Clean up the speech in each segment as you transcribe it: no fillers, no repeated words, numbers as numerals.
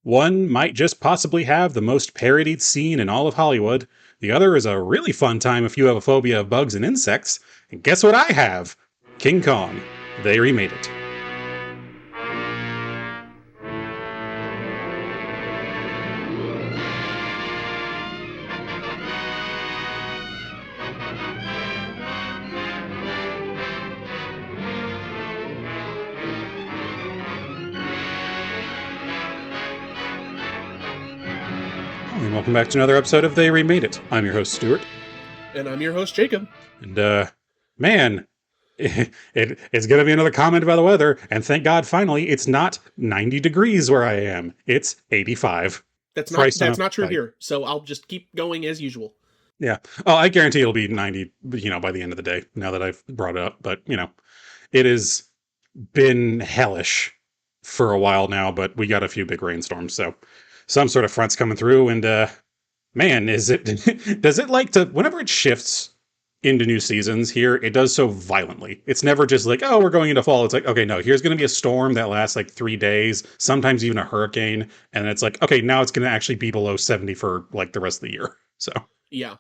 One might just possibly have the most parodied scene in all of Hollywood. The other is a really fun time if you have a phobia of bugs and insects. And guess what I have? King Kong. They remade it. And welcome back to another episode of They Remade It. I'm your host, Stuart. And I'm your host, Jacob. And, man, it's going to be another comment about the weather. And thank God, finally, it's not 90 degrees where I am. It's 85. That's not true here. So I'll just keep going as usual. Yeah. Oh, I guarantee it'll be 90, by the end of the day, now that I've brought it up. But, it has been hellish for a while now, but we got a few big rainstorms, so some sort of front's coming through, and man, does it like to, whenever it shifts into new seasons here, it does so violently. It's never just like, oh, we're going into fall. It's like, okay, no, here's going to be a storm that lasts like 3 days, sometimes even a hurricane, and it's like, okay, now it's going to actually be below 70 for like the rest of the year. So yeah,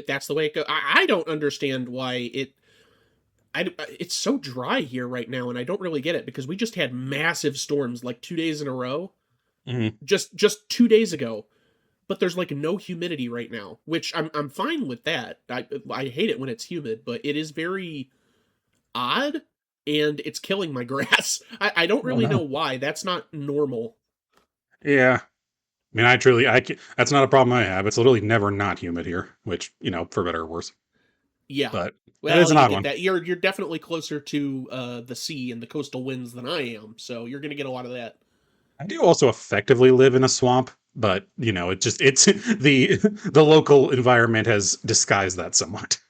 that's the way it goes. I don't understand why it's so dry here right now, and I don't really get it, because we just had massive storms like 2 days in a row. Mm-hmm. Just 2 days ago, but there's like no humidity right now, which I'm fine with that. I hate it when it's humid, but it is very odd, and it's killing my grass. I don't really know why. That's not normal. Yeah. I mean, that's not a problem I have. It's literally never not humid here, which, for better or worse. Yeah. But well, that is an odd one. You're definitely closer to the sea and the coastal winds than I am, so you're going to get a lot of that. I do also effectively live in a swamp, but it's the local environment has disguised that somewhat.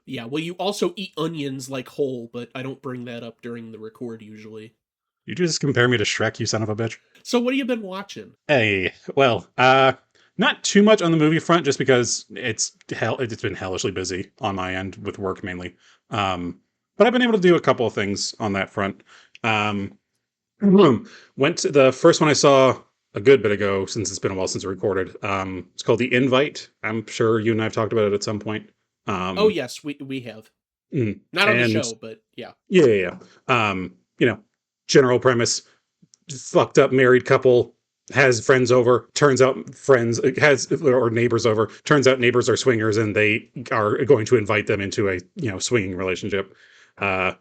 Yeah, well, you also eat onions like whole, but I don't bring that up during the record usually. You just compare me to Shrek, you son of a bitch. So what have you been watching? Hey, well, not too much on the movie front, just because it's been hellishly busy on my end with work mainly. But I've been able to do a couple of things on that front. Went to the first one I saw a good bit ago, since it's been a while since I recorded. It's called The Invite. I'm sure you and I have talked about it at some point. Oh yes, we have. Not on the show, but yeah. Yeah. General premise: fucked up married couple has friends over. Turns out or neighbors over. Turns out neighbors are swingers, and they are going to invite them into a swinging relationship. And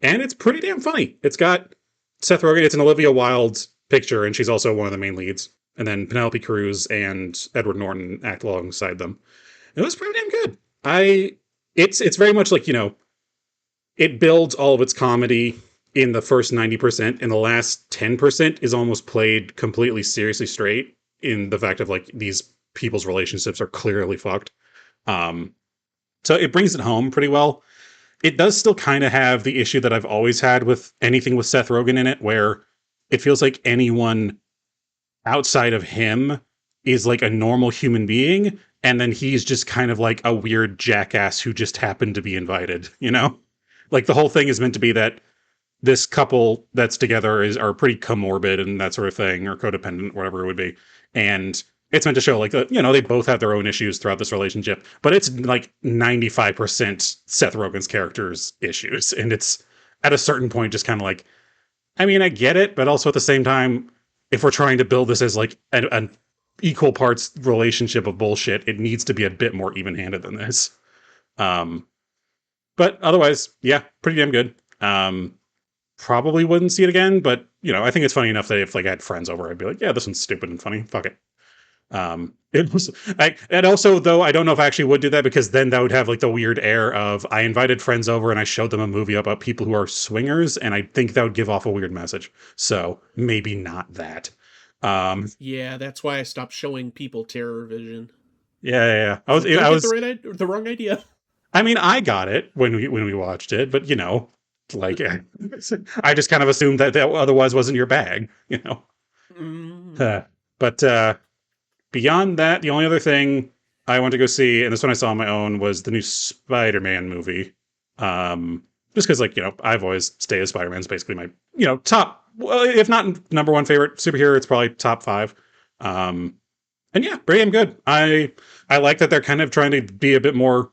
it's pretty damn funny. It's got Seth Rogen. It's an Olivia Wilde picture, and she's also one of the main leads. And then Penelope Cruz and Edward Norton act alongside them. It was pretty damn good. It's very much like, it builds all of its comedy in the first 90%, and the last 10% is almost played completely seriously straight, in the fact of like, these people's relationships are clearly fucked. So it brings it home pretty well. It does still kind of have the issue that I've always had with anything with Seth Rogen in it, where it feels like anyone outside of him is like a normal human being, and then he's just kind of like a weird jackass who just happened to be invited, Like, the whole thing is meant to be that this couple that's together are pretty comorbid and that sort of thing, or codependent, whatever it would be. And it's meant to show like, they both have their own issues throughout this relationship, but it's like 95% Seth Rogen's character's issues. And it's at a certain point just kind of like, I mean, I get it, but also at the same time, if we're trying to build this as like an equal parts relationship of bullshit, it needs to be a bit more even-handed than this. But otherwise, yeah, pretty damn good. Probably wouldn't see it again, but I think it's funny enough that if like I had friends over, I'd be like, yeah, this one's stupid and funny. Fuck it. It was, and also though, I don't know if I actually would do that, because then that would have like the weird air of I invited friends over and I showed them a movie about people who are swingers, and I think that would give off a weird message. So maybe not that. Yeah, that's why I stopped showing people Terror Vision. Yeah. I was the wrong idea. I mean, I got it when we watched it, but like, I just kind of assumed that otherwise wasn't your bag, But beyond that, the only other thing I went to go see, and this one I saw on my own, was the new Spider-Man movie. Just because, like, I've always stayed as Spider-Man's basically my, top well, if not number one favorite superhero, it's probably top five. Um, and yeah, pretty damn good. I like that they're kind of trying to be a bit more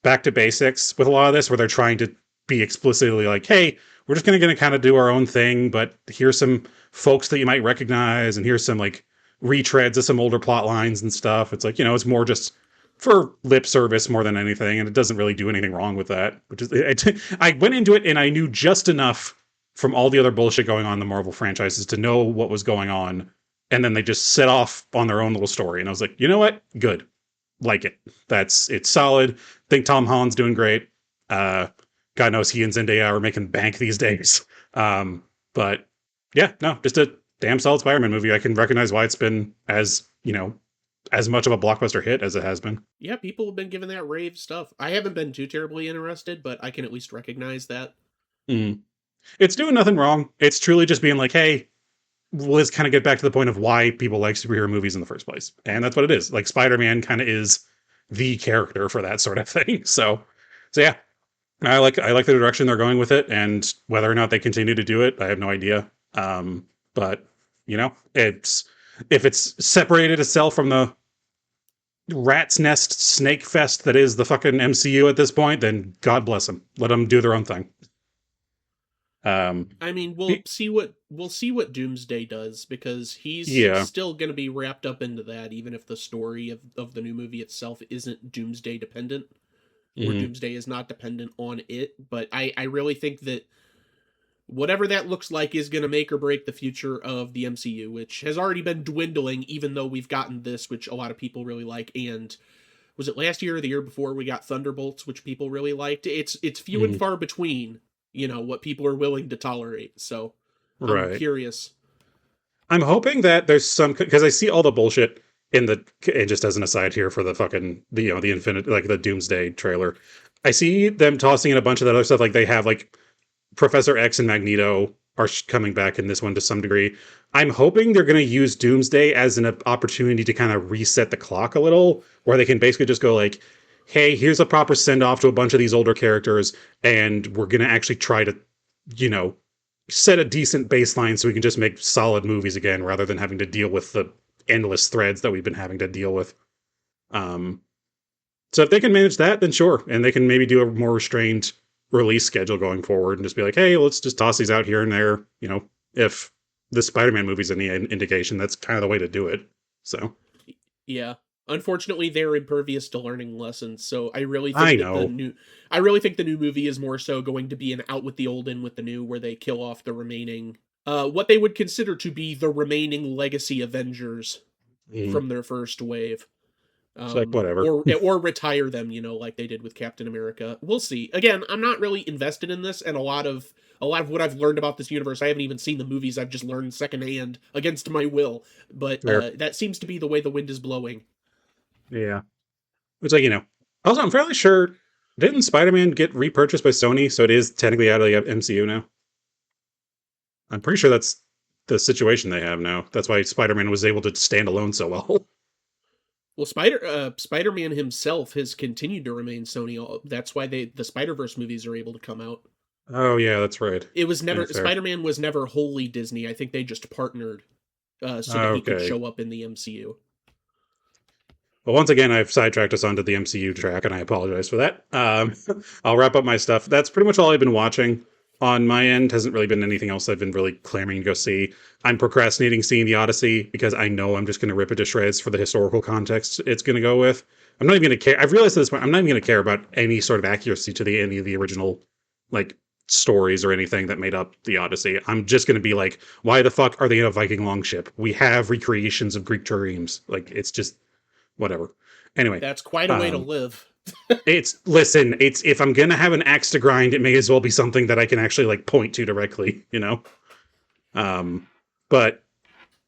back to basics with a lot of this, where they're trying to be explicitly like, hey, we're just gonna kind of do our own thing, but here's some folks that you might recognize, and here's some like retreads of some older plot lines and stuff. It's like, it's more just for lip service more than anything, and it doesn't really do anything wrong with that. Which is, I went into it and I knew just enough from all the other bullshit going on in the Marvel franchises to know what was going on, and then they just set off on their own little story, and I was like, you know what, good, like it. It's solid. Think Tom Holland's doing great. God knows he and Zendaya are making bank these days. But yeah, no, just a damn solid Spider-Man movie. I can recognize why it's been as much of a blockbuster hit as it has been. Yeah, people have been giving that rave stuff. I haven't been too terribly interested, but I can at least recognize that. Mm. It's doing nothing wrong. It's truly just being like, hey, let's kind of get back to the point of why people like superhero movies in the first place. And that's what it is. Like, Spider-Man kind of is the character for that sort of thing. So yeah, I like the direction they're going with it, and whether or not they continue to do it, I have no idea. But if it's separated itself from the rat's nest snake fest that is the fucking MCU at this point, then God bless them. Let them do their own thing. I mean, we'll see what Doomsday does, because he's still going to be wrapped up into that, even if the story of the new movie itself isn't Doomsday dependent, or Doomsday is not dependent on it. But I really think that whatever that looks like is going to make or break the future of the MCU, which has already been dwindling, even though we've gotten this, which a lot of people really like. And was it last year or the year before we got Thunderbolts, which people really liked? It's few and far between, what people are willing to tolerate. So I'm curious. I'm hoping that there's some, because I see all the bullshit and just as an aside here for the fucking, the Infinite, like the Doomsday trailer, I see them tossing in a bunch of that other stuff. Like, they have like Professor X and Magneto are coming back in this one to some degree. I'm hoping they're going to use Doomsday as an opportunity to kind of reset the clock a little, where they can basically just go like, hey, here's a proper send-off to a bunch of these older characters, and we're going to actually try to, set a decent baseline so we can just make solid movies again, rather than having to deal with the endless threads that we've been having to deal with. So if they can manage that, then sure. And they can maybe do a more restrained release schedule going forward and just be like, hey, let's just toss these out here and there. If the Spider-Man movie's any indication, that's kind of the way to do it. So yeah. Unfortunately, they're impervious to learning lessons, so I really think the new movie is more so going to be an out with the old, in with the new, where they kill off the remaining, what they would consider to be the remaining legacy Avengers from their first wave. It's like, whatever. or retire them, like they did with Captain America. We'll see. Again, I'm not really invested in this, and a lot of what I've learned about this universe, I haven't even seen the movies. I've just learned secondhand against my will. But that seems to be the way the wind is blowing. Yeah. It's like, also, I'm fairly sure, didn't Spider-Man get repurchased by Sony, so it is technically out of the MCU now? I'm pretty sure that's the situation they have now. That's why Spider-Man was able to stand alone so well. Well, Spider-Man himself has continued to remain Sony. That's why the Spider-Verse movies are able to come out. Oh, yeah, that's right. It was never, Spider-Man was never wholly Disney. I think they just partnered so that he could show up in the MCU. Well, once again, I've sidetracked us onto the MCU track, and I apologize for that. I'll wrap up my stuff. That's pretty much all I've been watching on my end. Hasn't really been anything else I've been really clamoring to go see. I'm procrastinating seeing the Odyssey because I know I'm just going to rip it to shreds for the historical context it's going to go with. I'm not even going to care. I've realized at this point, I'm not even going to care about any sort of accuracy to any of the original, stories or anything that made up the Odyssey. I'm just going to be like, why the fuck are they in a Viking longship? We have recreations of Greek triremes. It's just... whatever. Anyway, that's quite a way to live. It's if I'm gonna have an axe to grind, it may as well be something that I can actually point to directly, But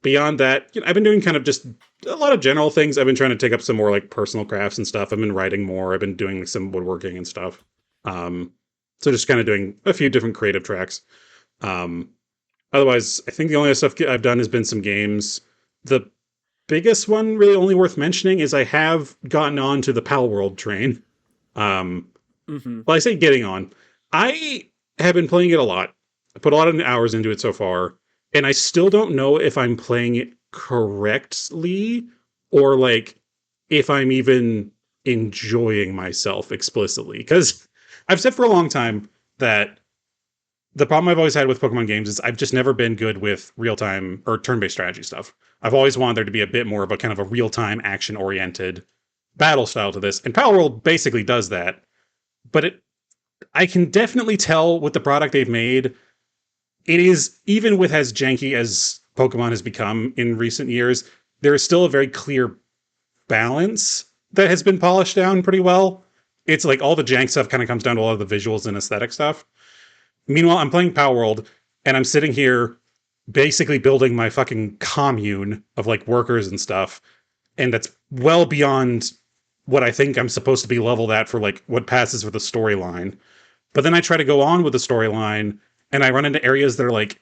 beyond that, I've been doing kind of just a lot of general things. I've been trying to take up some more personal crafts and stuff. I've been writing more. I've been doing some woodworking and stuff. So just kind of doing a few different creative tracks. Otherwise, I think the only other stuff I've done has been some games. The biggest one, really only worth mentioning, is I have gotten on to the Pal World train. Well, I say getting on. I have been playing it a lot. I put a lot of hours into it so far. and I still don't know if I'm playing it correctly or like if I'm even enjoying myself explicitly. Because I've said for a long time that the problem I've always had with Pokemon games is I've just never been good with real time or turn based strategy stuff. I've always wanted there to be a bit more of a kind of a real time action oriented battle style to this, and Power World basically does that. But I can definitely tell with the product they've made, it is, even with as janky as Pokemon has become in recent years, there is still a very clear balance that has been polished down pretty well. It's like all the jank stuff kind of comes down to a lot of the visuals and aesthetic stuff. Meanwhile, I'm playing Power World and I'm sitting here basically building my fucking commune of like workers and stuff. And that's well beyond what I think I'm supposed to be leveled at for like what passes for the storyline. But then I try to go on with the storyline and I run into areas that are like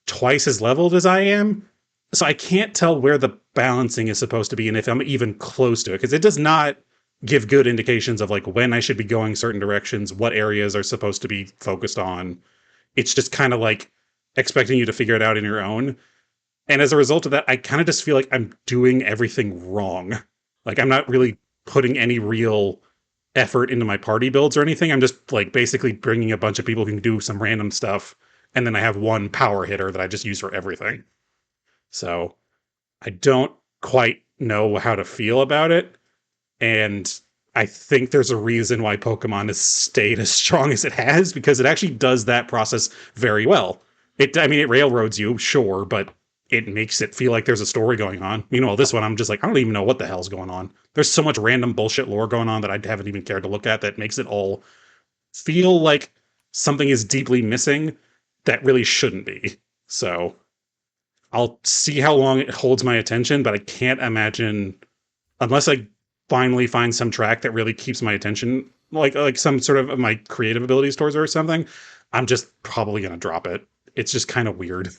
twice as leveled as I am. So I can't tell where the balancing is supposed to be and if I'm even close to it, because it does not give good indications of like when I should be going certain directions, what areas are supposed to be focused on. It's just kind of like expecting you to figure it out in your own. And as a result of that, I kind of just feel like I'm doing everything wrong. Like I'm not really putting any real effort into my party builds or anything. I'm just like basically bringing a bunch of people who can do some random stuff. And then I have one power hitter that I just use for everything. So I don't quite know how to feel about it. And I think there's a reason why Pokemon has stayed as strong as it has, because it actually does that process very well. I mean, it railroads you, sure, but it makes it feel like there's a story going on. Meanwhile, this one, I'm just like, I don't even know what the hell's going on. There's so much random bullshit lore going on that I haven't even cared to look at that makes it all feel like something is deeply missing that really shouldn't be. So I'll see how long it holds my attention, but I can't imagine, unless I finally find some track that really keeps my attention, like some sort of my creative abilities towards it or something, I'm just probably gonna drop it. It's just kind of weird.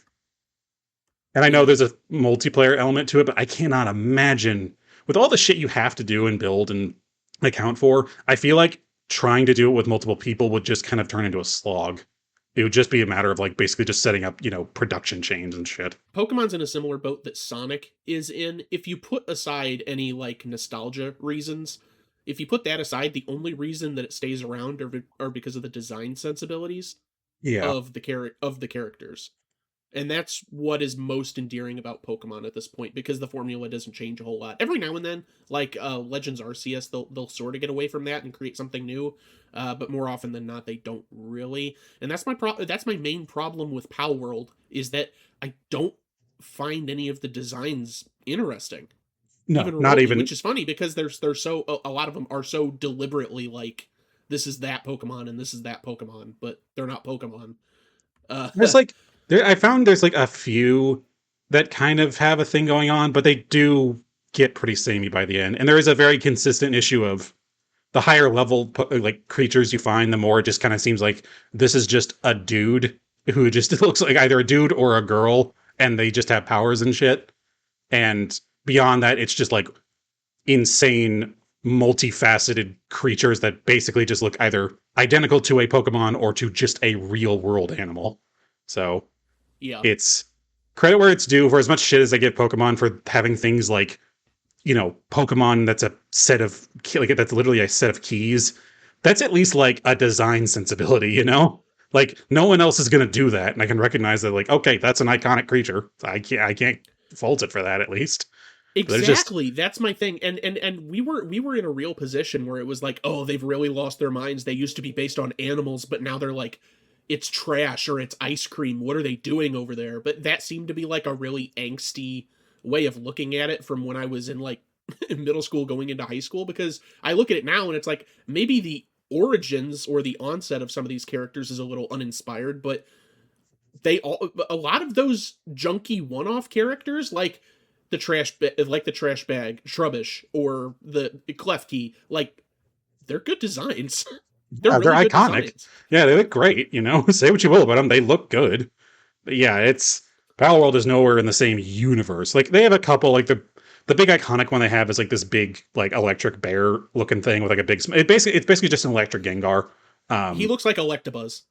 And I know Yeah. there's a multiplayer element to it, but I cannot imagine with all the shit you have to do and build and account for, I feel like trying to do it with multiple people would just kind of turn into a slog. It would just be a matter of like basically just setting up, production chains and shit. Pokemon's in a similar boat that Sonic is in. If you put aside any like nostalgia reasons, if you put that aside, the only reason that it stays around are because of the design sensibilities Yeah. of the characters. And that's what is most endearing about Pokemon at this point, because the formula doesn't change a whole lot. Every now and then, like Legends Arceus, they'll sort of get away from that and create something new, but more often than not, they don't really. And that's my main problem with Pow World, is that I don't find any of the designs interesting, No, even not remotely. even. Which is funny because they're so a lot of them are so deliberately like, this is that Pokemon and this is that Pokemon, but they're not Pokemon. Uh, There's like I found there's like a few that kind of have a thing going on, but they do get pretty samey by the end. And there is a very consistent issue of the higher level like creatures you find, the more it just kind of seems like this is just a dude who just looks like either a dude or a girl, and they just have powers and shit. And beyond that, it's just like insane, multifaceted creatures that basically just look either identical to a Pokemon or to just a real world animal. So yeah. it's credit where it's due for as much shit as I give Pokemon for having things like, Pokemon that's a set of, like, that's literally a set of keys. That's at least like a design sensibility, Like, no one else is going to do that. And I can recognize that, like, okay, that's an iconic creature. I can't fault it for that, at least. But it's just, Exactly. That's my thing. And we were in a real position where it was like, oh, they've really lost their minds. They used to be based on animals, but now they're like, it's trash or it's ice cream. What are they doing over there? But that seemed to be like a really angsty way of looking at it from when I was in like in middle school going into high school, because I look at it now and it's like maybe the origins or the onset of some of these characters is a little uninspired, but a lot of those junky one-off characters like the trash bag Shrubbish or the Klefki, like they're good designs. They're they're really good iconic. designs. Yeah, they look great, Say what you will about them, they look good. But yeah, it's Battle World is nowhere in the same universe. Like they have a couple, like the big iconic one they have is like this big like electric bear looking thing with like a big. It's basically just an electric Gengar. He Um, looks like Electabuzz.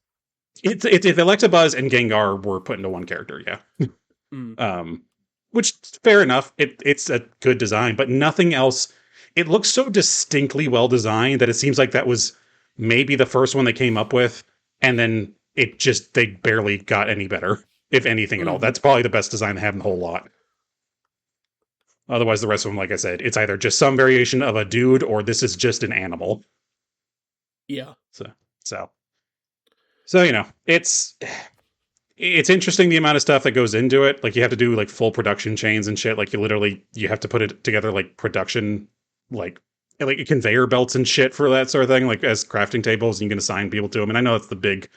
it's if Electabuzz and Gengar were put into one character, yeah. Mm. Which fair enough. It's a good design, but nothing else. It looks so distinctly well designed that it seems like that was maybe the first one they came up with, and then they barely got any better, if anything at all. Mm-hmm. That's probably the best design they have in the whole lot. Otherwise, the rest of them, like I said, it's either just some variation of a dude or this is just an animal. Yeah. So, so, so it's interesting the amount of stuff that goes into it. Like you have to do like full production chains and shit. Like you have to put it together like production, like conveyor belts and shit for that sort of thing. Like as crafting tables, and you can assign people to them. And I know that's the big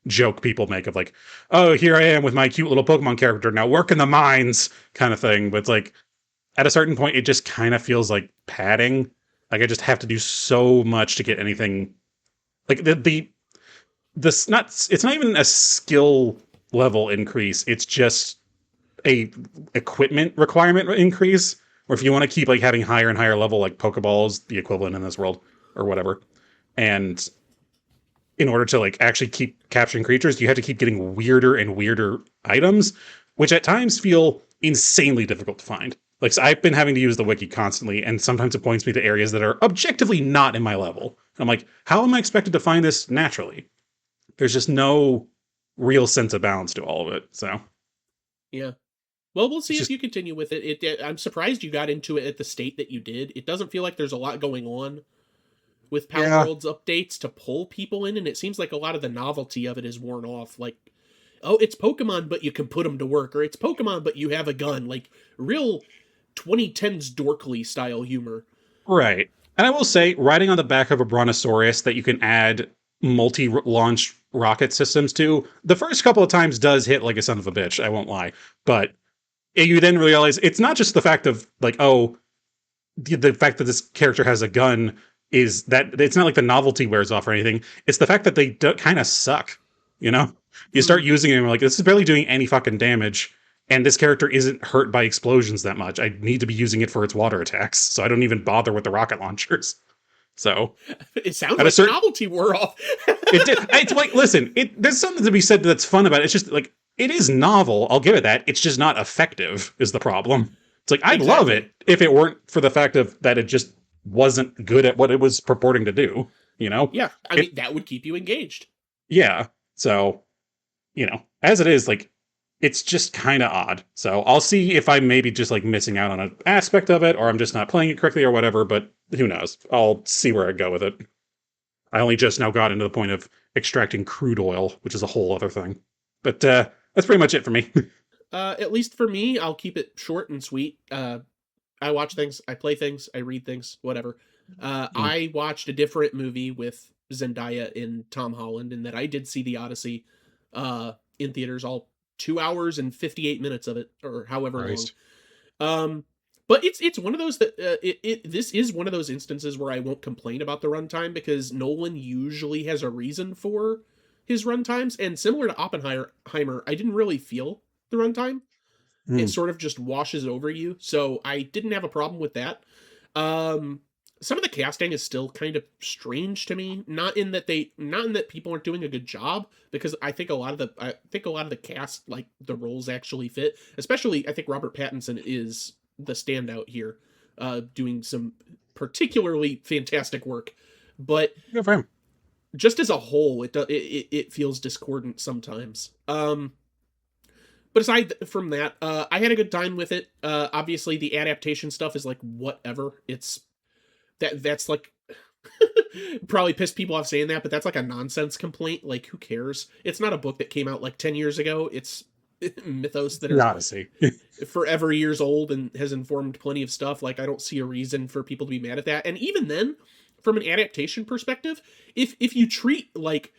joke people make of like, oh, here I am with my cute little Pokemon character now work in the mines kind of thing. But it's like at a certain point, it just kind of feels like padding. Like I just have to do so much to get anything. Like it's not even a skill level increase. It's just a equipment requirement increase. Or if you want to keep like having higher and higher level like Pokeballs, the equivalent in this world or whatever, and in order to like actually keep capturing creatures, you have to keep getting weirder and weirder items, which at times feel insanely difficult to find. Like so I've been having to use the wiki constantly, and sometimes it points me to areas that are objectively not in my level. I'm like, how am I expected to find this naturally? There's just no real sense of balance to all of it. So Yeah. Well, we'll see it's if just you continue with it. I'm surprised you got into it at the state that you did. It doesn't feel like there's a lot going on with Power yeah, Worlds updates to pull people in, and it seems like a lot of the novelty of it is worn off. Like, oh, it's Pokemon, but you can put them to work, or it's Pokemon, but you have a gun. Like, real 2010s Dorkly style humor. right. And I will say, riding on the back of a Brontosaurus that you can add multi-launch rocket systems to, the first couple of times does hit like a son of a bitch. I won't lie, but you then realize it's not just the fact of like, oh, the fact that this character has a gun is that it's not like the novelty wears off or anything. It's the fact that they kind of suck. You know, you start Mm. using it and you're like, this is barely doing any fucking damage. And this character isn't hurt by explosions that much. I need to be using it for its water attacks, so I don't even bother with the rocket launchers. So It sounds at a like the certain, novelty wore off. it did. It's like, listen, there's something to be said that's fun about it. It's just like it is novel. I'll give it that. It's just not effective. Is the problem? It's like I'd love Exactly. it if it weren't for the fact of that it just wasn't good at what it was purporting to do. You know, Yeah, I it. mean, that would keep you engaged. Yeah. So as it is, like it's just kind of odd. So I'll see if I'm maybe just like missing out on an aspect of it, or I'm just not playing it correctly, or whatever. But who knows? I'll see where I go with it. I only just now got into the point of extracting crude oil, which is a whole other thing. But that's pretty much it for me. At least for me, I'll keep it short and sweet. I watch things, I play things, I read things, whatever. I watched a different movie with Zendaya and Tom Holland, and that I did see the Odyssey in theaters, all 2 hours and 58 minutes of it, or however long. Christ. But it's one of those that this is one of those instances where I won't complain about the runtime, because Nolan usually has a reason for his runtimes, and similar to Oppenheimer, I didn't really feel the runtime. It Mm. sort of just washes over you, so I didn't have a problem with that. Some of the casting is still kind of strange to me, not in that people aren't doing a good job, because I think a lot of the cast, like the roles actually fit. Especially I think Robert Pattinson is the standout here, doing some particularly fantastic work. But Good for him. just as a whole, it feels discordant sometimes. But aside from that, I had a good time with it. Obviously, the adaptation stuff is like whatever. That's like probably pissed people off saying that, but that's like a nonsense complaint. Like, who cares? It's not a book that came out like 10 years ago. It's mythos that The are Odyssey. forever years old and has informed plenty of stuff. Like, I don't see a reason for people to be mad at that. And even then, from an adaptation perspective, if you treat like,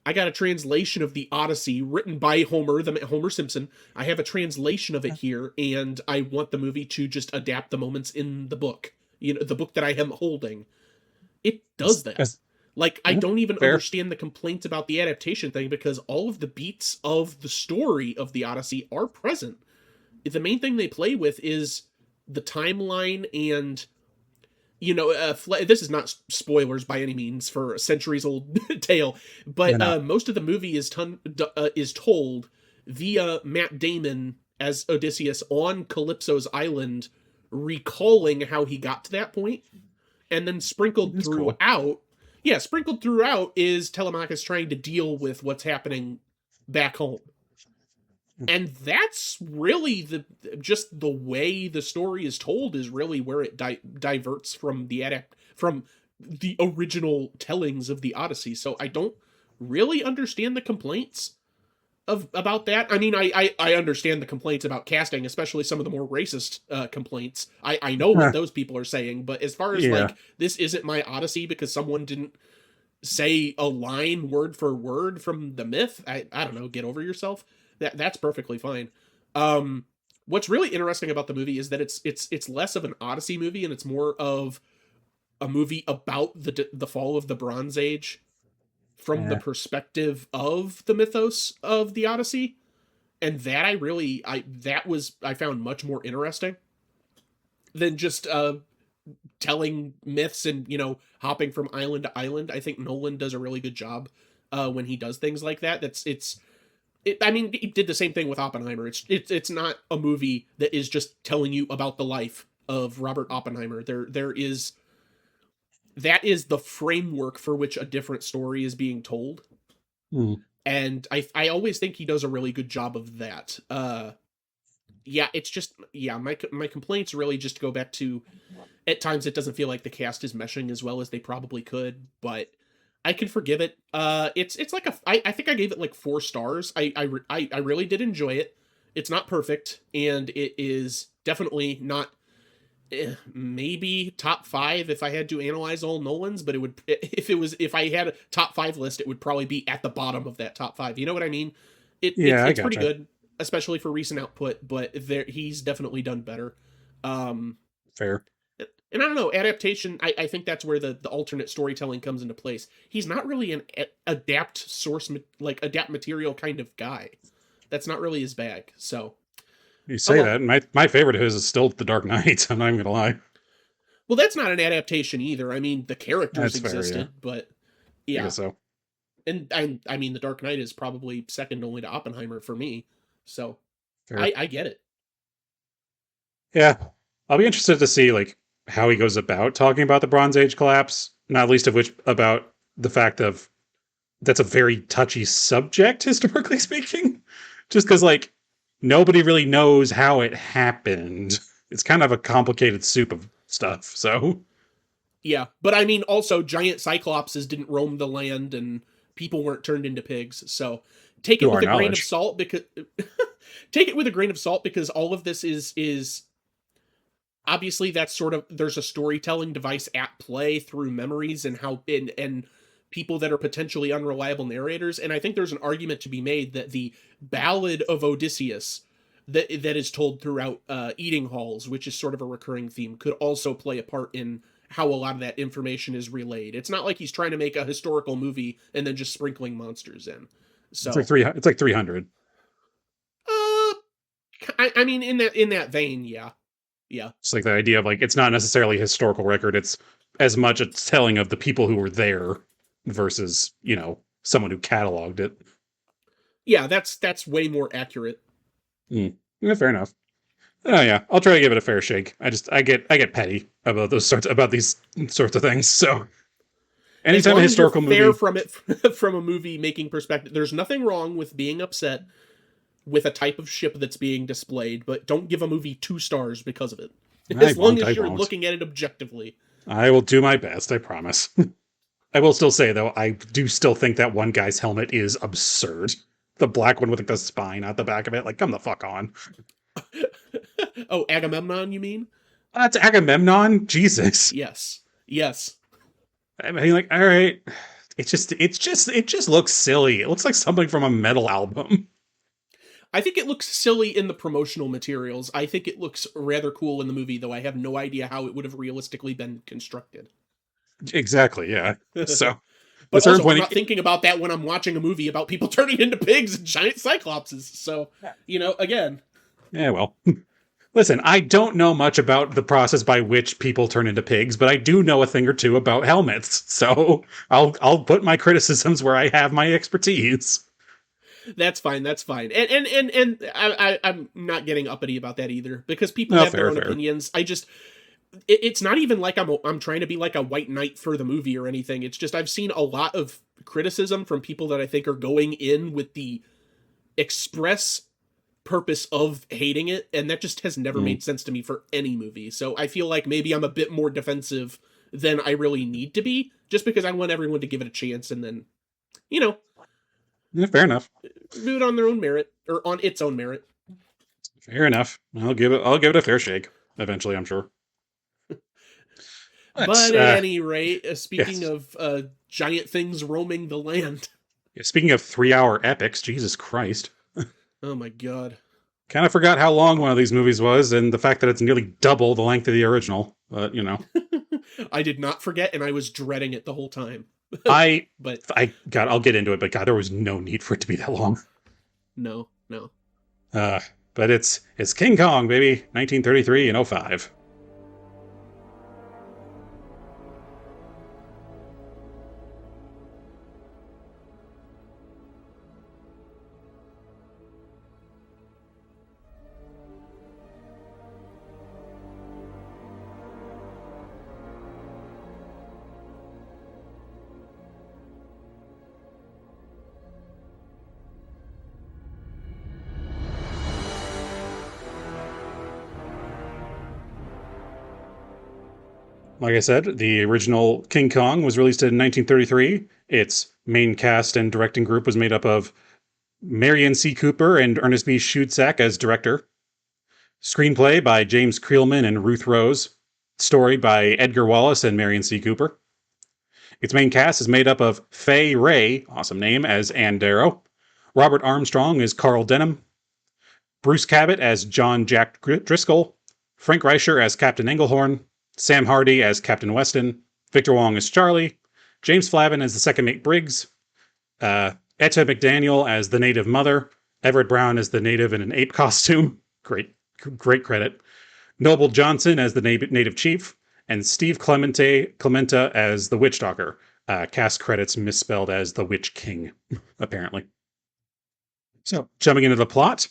I got a translation of the Odyssey written by Homer Simpson. I have a translation of it here, and I want the movie to just adapt the moments in the book. The book that I am holding. It does that. Like, I don't even Fair. understand the complaints about the adaptation thing, because all of the beats of the story of the Odyssey are present. The main thing they play with is the timeline, and this is not spoilers by any means for a centuries-old tale, but No. most of the movie is told via Matt Damon as Odysseus on Calypso's island, recalling how he got to that point, and then sprinkled That's cool. throughout, yeah, sprinkled throughout is Telemachus trying to deal with what's happening back home. And that's really just the way the story is told is really where it diverts from from the original tellings of the Odyssey. So I don't really understand the complaints about that. I mean, I understand the complaints about casting, especially some of the more racist complaints. I know what those people are saying, but as far as like this isn't my Odyssey because someone didn't say a line word for word from the myth, I don't know, get over yourself. That's perfectly fine. What's really interesting about the movie is that it's less of an Odyssey movie and it's more of a movie about the fall of the Bronze Age from the perspective of the mythos of the Odyssey, and that I found much more interesting than just telling myths and hopping from island to island. I think Nolan does a really good job when he does things like that. I mean, he did the same thing with Oppenheimer. It's not a movie that is just telling you about the life of Robert Oppenheimer. That is the framework for which a different story is being told. And I always think he does a really good job of that. It's just, my complaints really just go back to, at times it doesn't feel like the cast is meshing as well as they probably could, but I can forgive it. It's like I think I gave it like 4 stars. I really did enjoy it. It's not perfect, and it is definitely not maybe top 5 if I had to analyze all Nolans, but it would if I had a top 5 list, it would probably be at the bottom of that top 5. You know what I mean? It's pretty good, especially for recent output, but he's definitely done better. Fair. And I don't know, adaptation, I think that's where the alternate storytelling comes into place. He's not really an adapt material kind of guy. That's not really his bag, so. You say that, and my favorite of his is still The Dark Knight, I'm not even gonna lie. Well, that's not an adaptation either. I mean, the characters existed, but yeah. I guess so. And I mean, The Dark Knight is probably second only to Oppenheimer for me, so I get it. Yeah, I'll be interested to see like how he goes about talking about the Bronze Age collapse, not least of which about the fact of that's a very touchy subject, historically speaking. Just because, like, nobody really knows how it happened. It's kind of a complicated soup of stuff, so. Yeah, but I mean, also, giant cyclopses didn't roam the land, and people weren't turned into pigs, so take it with a grain of salt, because... take it with a grain of salt, because all of this is obviously that's sort of, there's a storytelling device at play through memories and how and people that are potentially unreliable narrators. And I think there's an argument to be made that the Ballad of Odysseus that is told throughout eating halls, which is sort of a recurring theme, could also play a part in how a lot of that information is relayed. It's not like he's trying to make a historical movie and then just sprinkling monsters in. So it's like 300. I mean, in that vein, yeah. Yeah. It's like the idea of like, it's not necessarily a historical record. It's as much a telling of the people who were there versus, someone who cataloged it. Yeah, that's way more accurate. Yeah, fair enough. Oh yeah, I'll try to give it a fair shake. I get petty about these sorts of things. So anytime a historical movie, fair from it from a movie making perspective, there's nothing wrong with being upset with a type of ship that's being displayed, but don't give a movie 2 stars because of it. As long as you're looking at it objectively. I will do my best, I promise. I will still say, though, I do still think that one guy's helmet is absurd. The black one with like the spine out the back of it. Like, come the fuck on. Oh, Agamemnon, you mean? That's Agamemnon? Jesus. Yes. I mean, like, all right. It just looks silly. It looks like something from a metal album. I think it looks silly in the promotional materials. I think it looks rather cool in the movie, though I have no idea how it would have realistically been constructed. Exactly, yeah. So, but also, I'm not thinking about that when I'm watching a movie about people turning into pigs and giant cyclopses. So, again. Yeah, well. Listen, I don't know much about the process by which people turn into pigs, but I do know a thing or two about helmets. So, I'll put my criticisms where I have my expertise. That's fine. That's fine. I'm not getting uppity about that either, because people No, have their fair, own fair. opinions. It's not even like I'm trying to be like a white knight for the movie or anything. It's just I've seen a lot of criticism from people that I think are going in with the express purpose of hating it, and that just has never Mm. made sense to me for any movie. So I feel like maybe I'm a bit more defensive than I really need to be, just because I want everyone to give it a chance, and then, you know, Yeah, fair enough. do it on their own merit, or on its own merit. Fair enough. I'll give it a fair shake eventually, I'm sure. But But at any rate, speaking yes. of giant things roaming the land, Yeah, speaking of 3-hour epics, Jesus Christ. oh my god. Kind of forgot how long one of these movies was, and the fact that it's nearly double the length of the original. But I did not forget, and I was dreading it the whole time. I, But God, I'll get into it. But God, there was no need for it to be that long. no, no. Uh, but it's King Kong, baby, 1933 and '05. Like I said, the original King Kong was released in 1933. Its main cast and directing group was made up of Marion C. Cooper and Ernest B. Schutzack as director. Screenplay by James Creelman and Ruth Rose. Story by Edgar Wallace and Marion C. Cooper. Its main cast is made up of Fay Wray, awesome name, as Ann Darrow. Robert Armstrong as Carl Denham. Bruce Cabot as John Jack Driscoll. Frank Reicher as Captain Englehorn. Sam Hardy as Captain Weston. Victor Wong as Charlie. James Flavin as the second mate Briggs. Etta McDaniel as the native mother. Everett Brown as the native in an ape costume. Great credit. Noble Johnson as the native chief. And Steve Clementa as the witch doctor. Cast credits misspelled as the Witch King, apparently. So, jumping into the plot.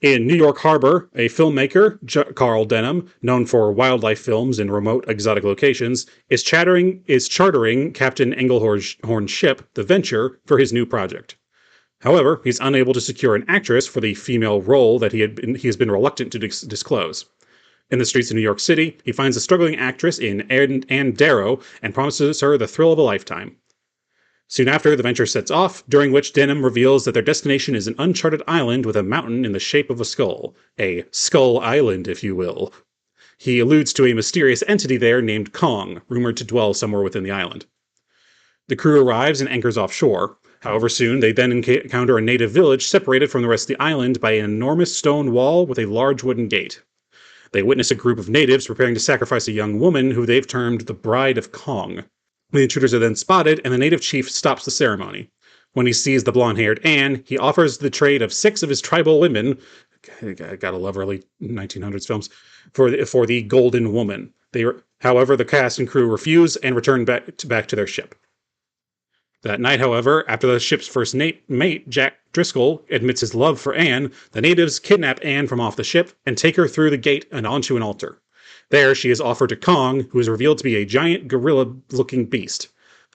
In New York Harbor, a filmmaker, Carl Denham, known for wildlife films in remote, exotic locations, is chartering Captain Englehorn's ship, the Venture, for his new project. However, he's unable to secure an actress for the female role that he has been reluctant to disclose. In the streets of New York City, he finds a struggling actress in Ann Darrow and promises her the thrill of a lifetime. Soon after, the Venture sets off, during which Denham reveals that their destination is an uncharted island with a mountain in the shape of a skull. A Skull Island, if you will. He alludes to a mysterious entity there named Kong, rumored to dwell somewhere within the island. The crew arrives and anchors offshore. However, soon they then encounter a native village separated from the rest of the island by an enormous stone wall with a large wooden gate. They witness a group of natives preparing to sacrifice a young woman who they've termed the Bride of Kong. The intruders are then spotted, and the native chief stops the ceremony. When he sees the blonde-haired Anne, he offers the trade of 6 of his tribal women, gotta love early 1900s films, for the Golden Woman. However, the cast and crew refuse and return back to their ship. That night, however, after the ship's first mate, Jack Driscoll, admits his love for Anne, the natives kidnap Anne from off the ship and take her through the gate and onto an altar. There, she is offered to Kong, who is revealed to be a giant gorilla-looking beast.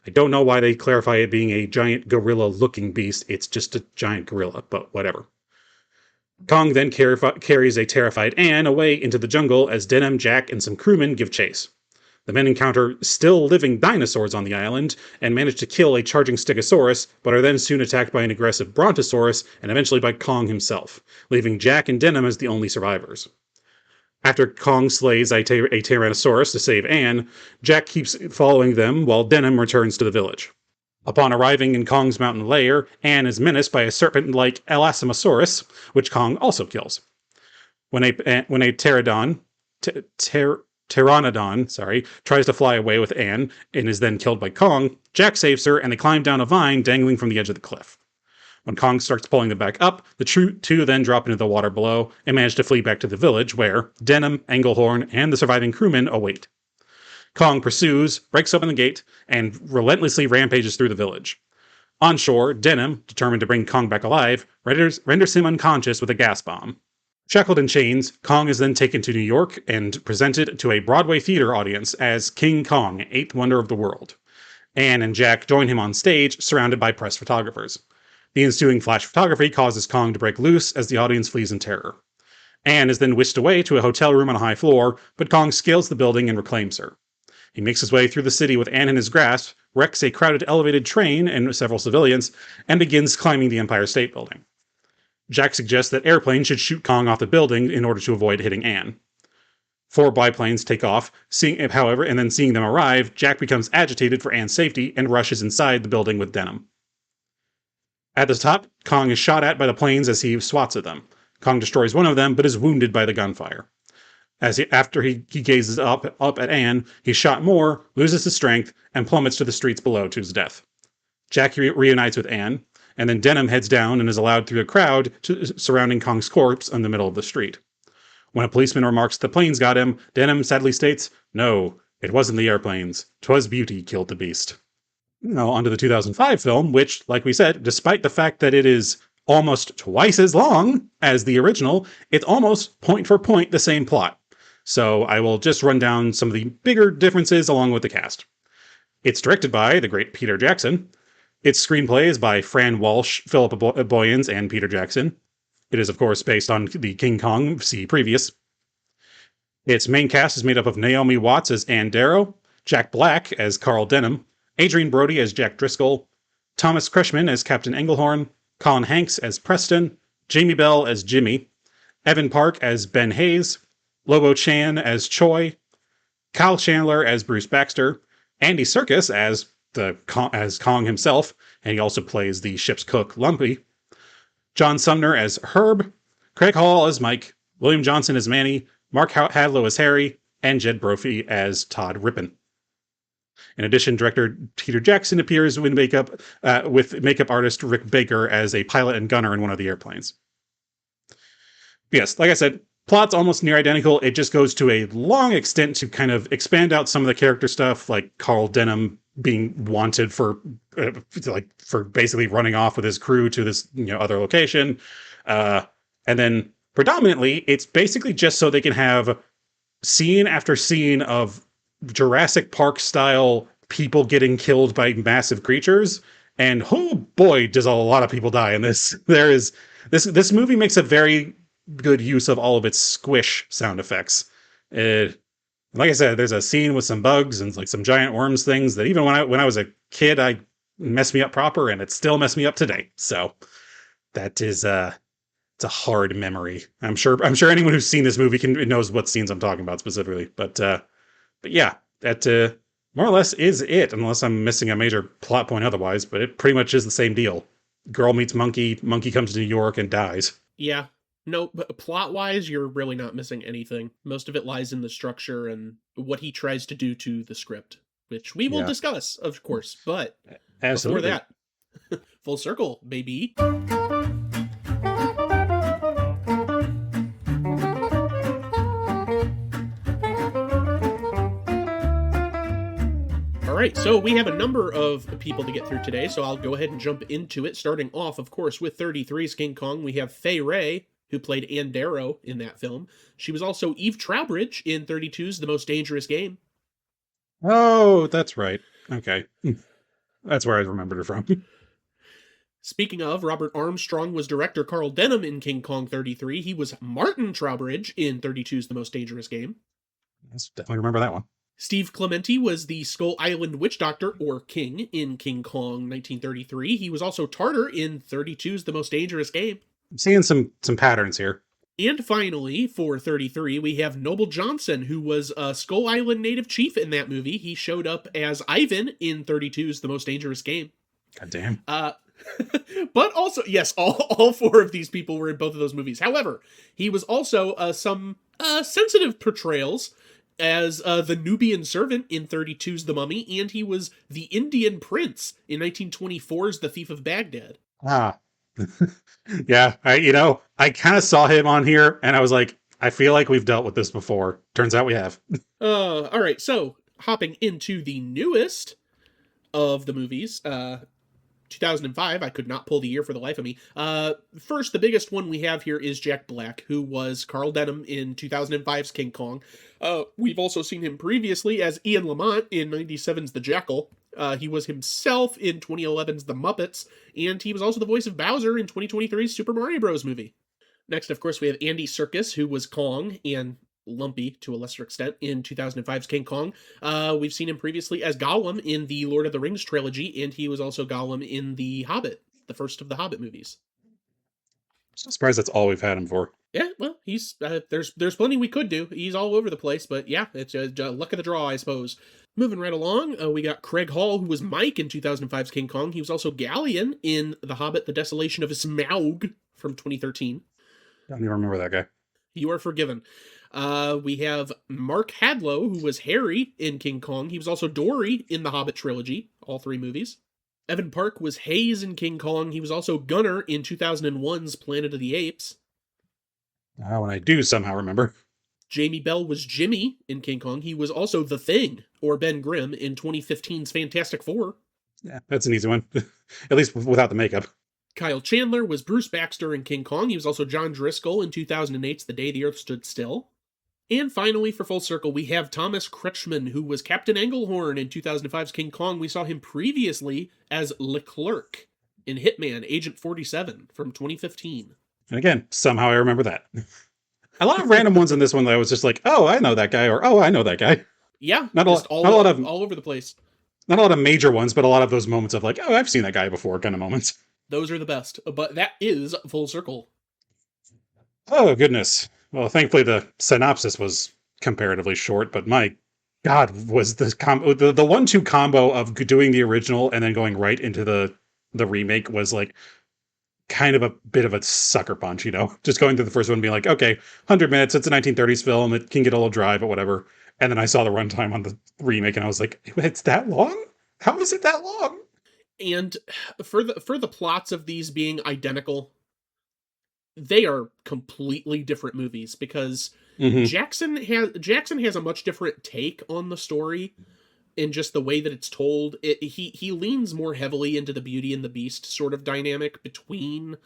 I don't know why they clarify it being a giant gorilla-looking beast. It's just a giant gorilla, but whatever. Kong then carries a terrified Anne away into the jungle as Denham, Jack, and some crewmen give chase. The men encounter still living dinosaurs on the island and manage to kill a charging Stegosaurus, but are then soon attacked by an aggressive Brontosaurus and eventually by Kong himself, leaving Jack and Denham as the only survivors. After Kong slays a Tyrannosaurus to save Anne, Jack keeps following them while Denham returns to the village. Upon arriving in Kong's mountain lair, Anne is menaced by a serpent-like Elasmosaurus, which Kong also kills. When a Pteranodon tries to fly away with Anne and is then killed by Kong, Jack saves her and they climb down a vine dangling from the edge of the cliff. When Kong starts pulling them back up, the two then drop into the water below and manage to flee back to the village where Denham, Englehorn, and the surviving crewmen await. Kong pursues, breaks open the gate, and relentlessly rampages through the village. On shore, Denham, determined to bring Kong back alive, renders him unconscious with a gas bomb. Shackled in chains, Kong is then taken to New York and presented to a Broadway theater audience as King Kong, eighth wonder of the world. Anne and Jack join him on stage, surrounded by press photographers. The ensuing flash photography causes Kong to break loose as the audience flees in terror. Anne is then whisked away to a hotel room on a high floor, but Kong scales the building and reclaims her. He makes his way through the city with Anne in his grasp, wrecks a crowded elevated train and several civilians, and begins climbing the Empire State Building. Jack suggests that airplanes should shoot Kong off the building in order to avoid hitting Anne. 4 biplanes take off, however, and then seeing them arrive, Jack becomes agitated for Anne's safety and rushes inside the building with Denham. At the top, Kong is shot at by the planes as he swats at them. Kong destroys one of them, but is wounded by the gunfire. After he gazes up at Anne, he's shot more, loses his strength, and plummets to the streets below to his death. Jack reunites with Anne, and then Denham heads down and is allowed through a crowd surrounding Kong's corpse in the middle of the street. When a policeman remarks the planes got him, Denham sadly states, "No, it wasn't the airplanes. 'Twas beauty killed the beast." Now, onto the 2005 film, which, like we said, despite the fact that it is almost twice as long as the original, it's almost point for point the same plot. So I will just run down some of the bigger differences along with the cast. It's directed by the great Peter Jackson. Its screenplay is by Fran Walsh, Philip Boyens, and Peter Jackson. It is, of course, based on the King Kong, see previous. Its main cast is made up of Naomi Watts as Anne Darrow, Jack Black as Carl Denham, Adrian Brody as Jack Driscoll, Thomas Kretschmann as Captain Englehorn, Colin Hanks as Preston, Jamie Bell as Jimmy, Evan Park as Ben Hayes, Lobo Chan as Choi, Kyle Chandler as Bruce Baxter, Andy Serkis as Kong himself, and he also plays the ship's cook, Lumpy, John Sumner as Herb, Craig Hall as Mike, William Johnson as Manny, Mark Hadlow as Harry, and Jed Brophy as Todd Rippon. In addition, director Peter Jackson appears with makeup artist Rick Baker as a pilot and gunner in one of the airplanes. Yes, like I said, plot's almost near identical. It just goes to a long extent to kind of expand out some of the character stuff, like Carl Denham being wanted for basically running off with his crew to this other location, and then predominantly it's basically just so they can have scene after scene of Jurassic Park style people getting killed by massive creatures, and oh boy, does a lot of people die in this. This movie makes a very good use of all of its squish sound effects. Like I said, there's a scene with some bugs and like some giant worms things that even when I was a kid, I messed me up proper, and it still messed me up today. So that is it's a hard memory. I'm sure anyone who's seen this movie knows what scenes I'm talking about specifically. But yeah, that more or less is it, unless I'm missing a major plot point otherwise. But it pretty much is the same deal. Girl meets monkey, monkey comes to New York and dies. Yeah. No, but plot-wise, you're really not missing anything. Most of it lies in the structure and what he tries to do to the script, which we will discuss, of course. But absolutely. Before that, full circle, baby. All right, so we have a number of people to get through today, so I'll go ahead and jump into it. Starting off, of course, with 33's King Kong, we have Fay Wray, who played Anne Darrow in that film. She was also Eve Trowbridge in 32's The Most Dangerous Game. Oh, that's right. Okay. That's where I remembered her from. Speaking of, Robert Armstrong was director Carl Denham in King Kong 33. He was Martin Trowbridge in 32's The Most Dangerous Game. Yes, definitely remember that one. Steve Clementi was the Skull Island Witch Doctor, or King, in King Kong 1933. He was also Tartar in 32's The Most Dangerous Game. I'm seeing some patterns here. And finally, for 33, we have Noble Johnson, who was a Skull Island native chief in that movie. He showed up as Ivan in 32's The Most Dangerous Game. God damn. But also, yes, all 4 of these people were in both of those movies. However, he was also some sensitive portrayals as the Nubian servant in 32's The Mummy, and he was the Indian prince in 1924's The Thief of Baghdad. Ah. Yeah, I kind of saw him on here, and I was like, I feel like we've dealt with this before. Turns out we have. All right, so hopping into the newest of the movies, 2005. I could not pull the year for the life of me. First, the biggest one we have here is Jack Black, who was Carl Denham in 2005's King Kong. We've also seen him previously as Ian Lamont in 97's The Jackal. He was himself in 2011's The Muppets, and he was also the voice of Bowser in 2023's Super Mario Bros. Movie. Next, of course, we have Andy Serkis, who was Kong and Lumpy, to a lesser extent, in 2005's King Kong. We've seen him previously as Gollum in the Lord of the Rings trilogy, and he was also Gollum in The Hobbit, the first of the Hobbit movies. I'm surprised that's all we've had him for. Yeah, well, he's there's plenty we could do. He's all over the place, but yeah, it's luck of the draw, I suppose. Moving right along, we got Craig Hall, who was Mike in 2005's King Kong. He was also Galleon in The Hobbit, The Desolation of Smaug from 2013. Don't even remember that guy. You are forgiven. We have Mark Hadlow, who was Harry in King Kong. He was also Dory in the Hobbit trilogy, all three movies. Evan Park was Hayes in King Kong. He was also Gunnar in 2001's Planet of the Apes. Oh, and I do somehow remember. Jamie Bell was Jimmy in King Kong. He was also The Thing, or Ben Grimm, in 2015's Fantastic Four. Yeah, that's an easy one. At least without the makeup. Kyle Chandler was Bruce Baxter in King Kong. He was also John Driscoll in 2008's The Day the Earth Stood Still. And finally, for full circle, we have Thomas Kretschmann, who was Captain Englehorn in 2005's King Kong. We saw him previously as Leclerc in Hitman, Agent 47 from 2015. And again, somehow I remember that. A lot of random ones in this one that I was just like, oh, I know that guy, or oh, I know that guy. Yeah, not a lot of all over the place. Not a lot of major ones, but a lot of those moments of like, oh, I've seen that guy before kind of moments. Those are the best, but that is full circle. Oh, goodness. Well, thankfully the synopsis was comparatively short, but my God, was the 1-2 combo of doing the original and then going right into the remake was like kind of a bit of a sucker punch, you know? Just going through the first one and being like, okay, 100 minutes, it's a 1930s film, it can get a little dry, but whatever. And then I saw the runtime on the remake and I was like, it's that long? How is it that long? And for the plots of these being identical, they are completely different movies because Jackson has a much different take on the story in just the way that it's told. He leans more heavily into the Beauty and the Beast sort of dynamic between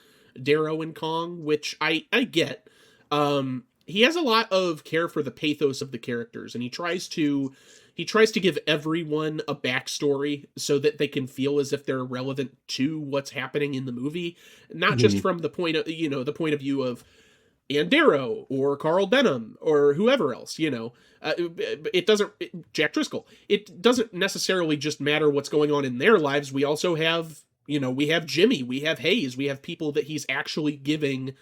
Darrow and Kong, which I get. He has a lot of care for the pathos of the characters, and he tries to give everyone a backstory so that they can feel as if they're relevant to what's happening in the movie, not just from the point of view of Ann Darrow or Carl Denham or whoever else, Jack Driscoll. It doesn't necessarily just matter what's going on in their lives. We also have, we have Jimmy, we have Hayes, we have people that he's actually giving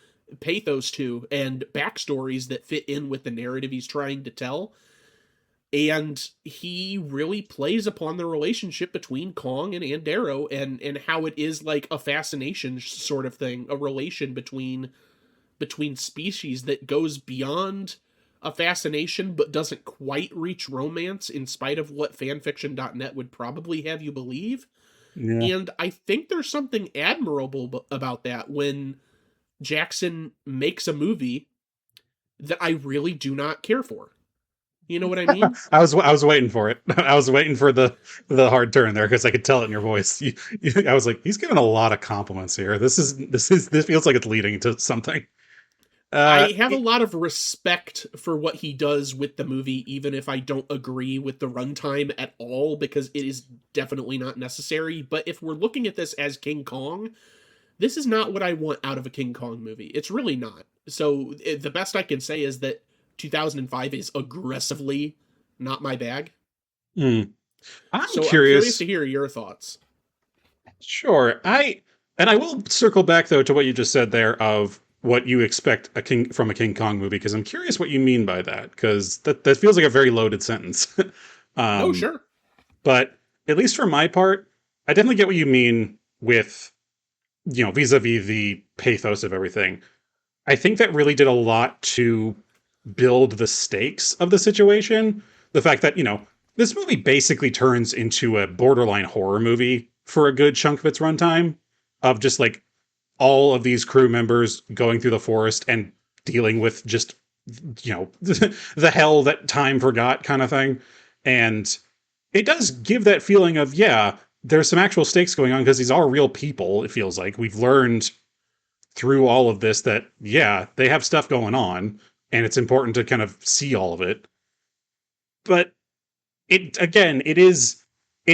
pathos to and backstories that fit in with the narrative he's trying to tell. And he really plays upon the relationship between Kong and Ann Darrow and how it is like a fascination sort of thing, a relation between species that goes beyond a fascination but doesn't quite reach romance in spite of what fanfiction.net would probably have you believe. Yeah. And I think there's something admirable about that when Jackson makes a movie that I really do not care for. You know what I mean? I was waiting for it. I was waiting for the hard turn there because I could tell it in your voice. I was like, he's giving a lot of compliments here. This feels like it's leading to something. I have a lot of respect for what he does with the movie, even if I don't agree with the runtime at all, because it is definitely not necessary. But if we're looking at this as King Kong, this is not what I want out of a King Kong movie. It's really not. So the best I can say is that 2005 is aggressively not my bag. I'm curious to hear your thoughts. Sure. I will circle back though to what you just said there of what you expect from a King Kong movie, because I'm curious what you mean by that, because that feels like a very loaded sentence. Oh, sure. But at least for my part, I definitely get what you mean with, vis-a-vis the pathos of everything. I think that really did a lot to build the stakes of the situation. The fact that, this movie basically turns into a borderline horror movie for a good chunk of its runtime, of just like all of these crew members going through the forest and dealing with just, the hell that time forgot kind of thing. And it does give that feeling of, there's some actual stakes going on because these are real people. It feels like we've learned through all of this that, yeah, they have stuff going on, and it's important to kind of see all of it. But it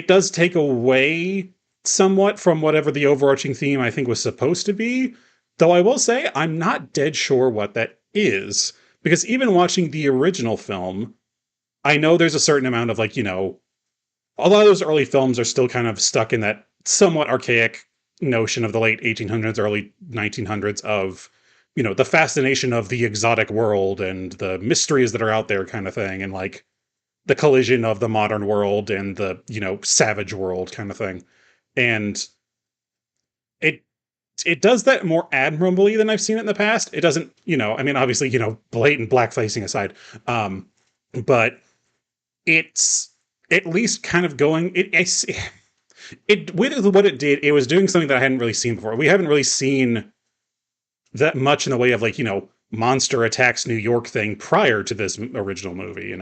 does take away somewhat from whatever the overarching theme I think was supposed to be. Though I will say I'm not dead sure what that is. Because even watching the original film, I know there's a certain amount of like, a lot of those early films are still kind of stuck in that somewhat archaic notion of the late 1800s, early 1900s of, the fascination of the exotic world and the mysteries that are out there kind of thing. And like the collision of the modern world and the, savage world kind of thing. And it it does that more admirably than I've seen it in the past. It doesn't, I mean, obviously, blatant blackfacing aside, but it's at least kind of going. It with what it did, it was doing something that I hadn't really seen before. We haven't really seen that much in the way of like monster attacks New York thing prior to this original movie.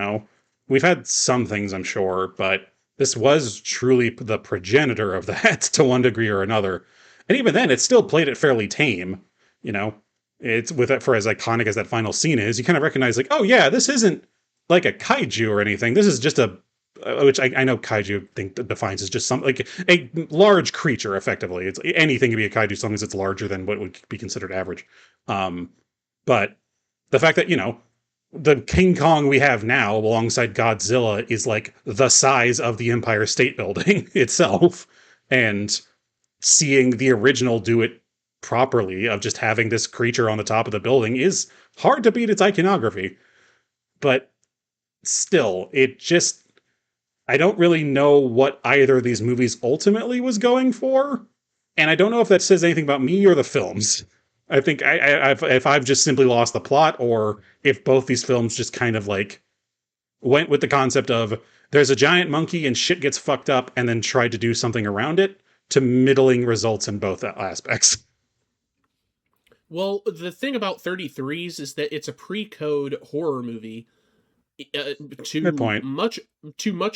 We've had some things, I'm sure, but this was truly the progenitor of that to one degree or another. And even then, it still played it fairly tame. You know, it's with it for as iconic as that final scene is. You kind of recognize like, oh yeah, this isn't like a kaiju or anything. This is just which I know kaiju think defines as just some like a large creature. Effectively, it's anything can be a kaiju as long as it's larger than what would be considered average. But the fact that the King Kong we have now alongside Godzilla is like the size of the Empire State Building itself, and seeing the original do it properly of just having this creature on the top of the building is hard to beat its iconography. But still, I don't really know what either of these movies ultimately was going for. And I don't know if that says anything about me or the films. I think if I've just simply lost the plot, or if both these films just kind of like went with the concept of there's a giant monkey and shit gets fucked up and then tried to do something around it, to middling results in both aspects. Well, the thing about 33s is that it's a pre-code horror movie Good to point. much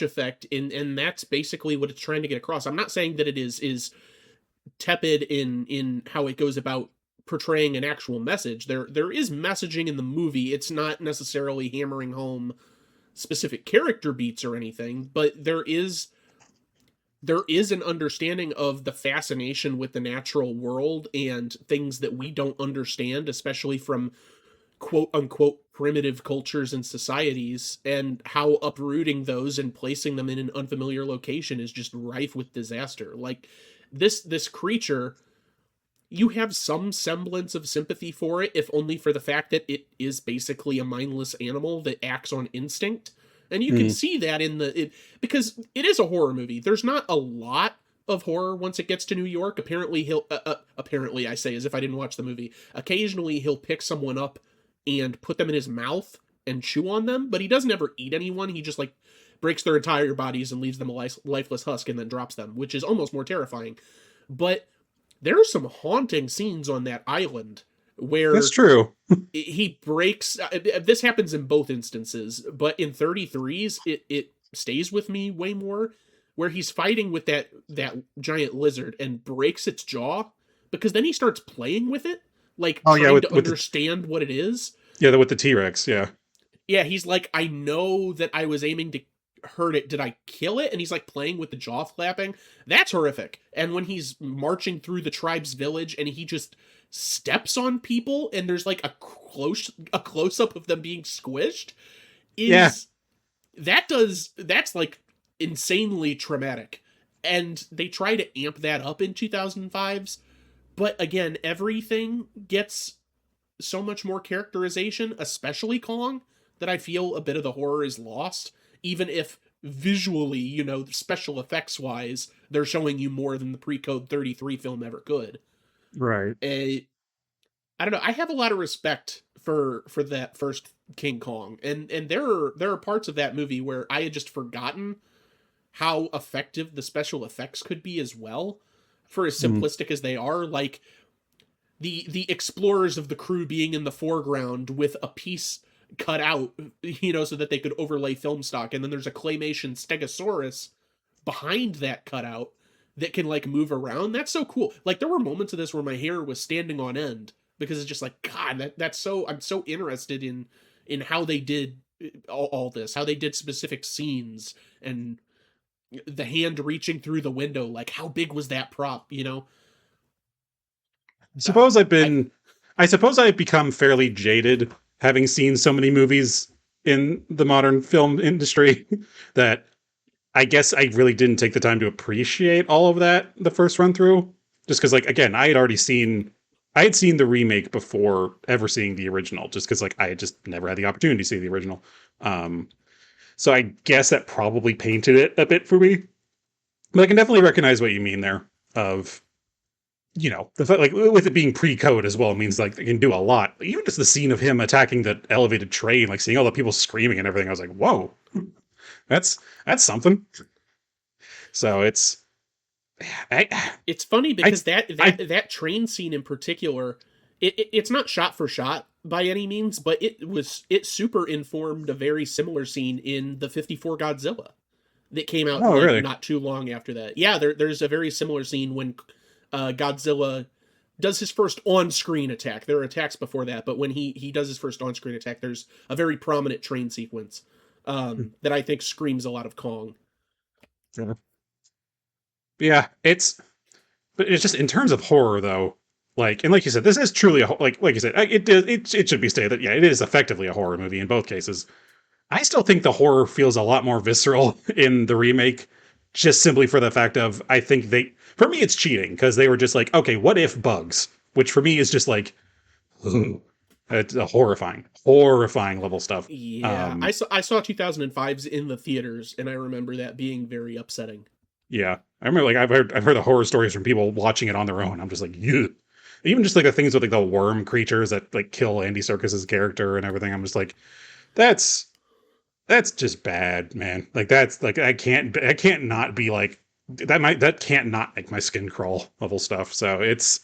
effect, and that's basically what it's trying to get across. I'm not saying that it is tepid in how it goes about portraying an actual message. There is messaging in the movie. It's not necessarily hammering home specific character beats or anything, but there is an understanding of the fascination with the natural world and things that we don't understand, especially from quote unquote primitive cultures and societies, and how uprooting those and placing them in an unfamiliar location is just rife with disaster. Like this creature, you have some semblance of sympathy for it, if only for the fact that it is basically a mindless animal that acts on instinct. And you can see that because it is a horror movie. There's not a lot of horror once it gets to New York. Apparently apparently I say as if I didn't watch the movie. Occasionally he'll pick someone up and put them in his mouth and chew on them, but he doesn't ever eat anyone. He just like breaks their entire bodies and leaves them a lifeless husk and then drops them, which is almost more terrifying. But there are some haunting scenes on that island where that's true. He breaks. This happens in both instances, but in 33s, it stays with me way more. Where he's fighting with that giant lizard and breaks its jaw, because then he starts playing with it, like trying to understand what it is. Yeah, with the T-Rex. Yeah, he's like, I know that I was aiming to hurt it. Did I kill it? And he's like playing with the jaw flapping. That's horrific. And when he's marching through the tribe's village and he just steps on people and there's like a close up of them being squished, that's like insanely traumatic. And they try to amp that up in 2005's, but again, everything gets so much more characterization, especially Kong, that I feel a bit of the horror is lost, even if visually, special effects wise, they're showing you more than the pre-code 33 film ever could. Right. I don't know. I have a lot of respect for that first King Kong, and there are parts of that movie where I had just forgotten how effective the special effects could be as well, for as simplistic as they are. Like the explorers of the crew being in the foreground with a piece cut out, so that they could overlay film stock, and then there's a claymation stegosaurus behind that cutout, that can like move around. That's so cool. Like there were moments of this where my hair was standing on end because it's just like God, that's so I'm so interested in how they did all this, how they did specific scenes and the hand reaching through the window, like how big was that prop, you know? Uh, suppose I I suppose I've become fairly jaded having seen so many movies in the modern film industry that I guess I really didn't take the time to appreciate all of that the first run through. Just because, like, again, I had seen the remake before ever seeing the original, just because, like, I had just never had the opportunity to see the original. Um, so I guess that probably painted it a bit for me. But I can definitely recognize what you mean there. Of the fact, like, with it being pre-code as well, means like they can do a lot. Even just the scene of him attacking the elevated train, like seeing all the people screaming and everything, I was like, whoa, that's something. So I, it's funny I, because I, that train scene in particular, it's not shot for shot by any means, but it super informed a very similar scene in the 54 Godzilla that came out oh, like really? not too long after that. Yeah, there's a very similar scene when Godzilla does his first on-screen attack. There are attacks before that, but when he does his first on-screen attack, there's a very prominent train sequence that I think screams a lot of Kong. Yeah. Yeah, but it's just in terms of horror though. Like, and like you said, this is truly like you said, it should be stated that yeah, it is effectively a horror movie in both cases. I still think the horror feels a lot more visceral in the remake, just simply for the fact of I think for me it's cheating because they were just like, okay, what if bugs, which for me is just like, ugh, it's a horrifying level stuff. Yeah, Um, I saw 2005's in the theaters, and I remember that being very upsetting. yeah, I remember like I've heard the horror stories from people watching it on their own. I'm just like, you. Even just like the things with like the worm creatures that like kill Andy Serkis's character and everything. I'm just like, that's that's just bad, man. Like that's like I can't not be like that can't not make my skin crawl level stuff. So it's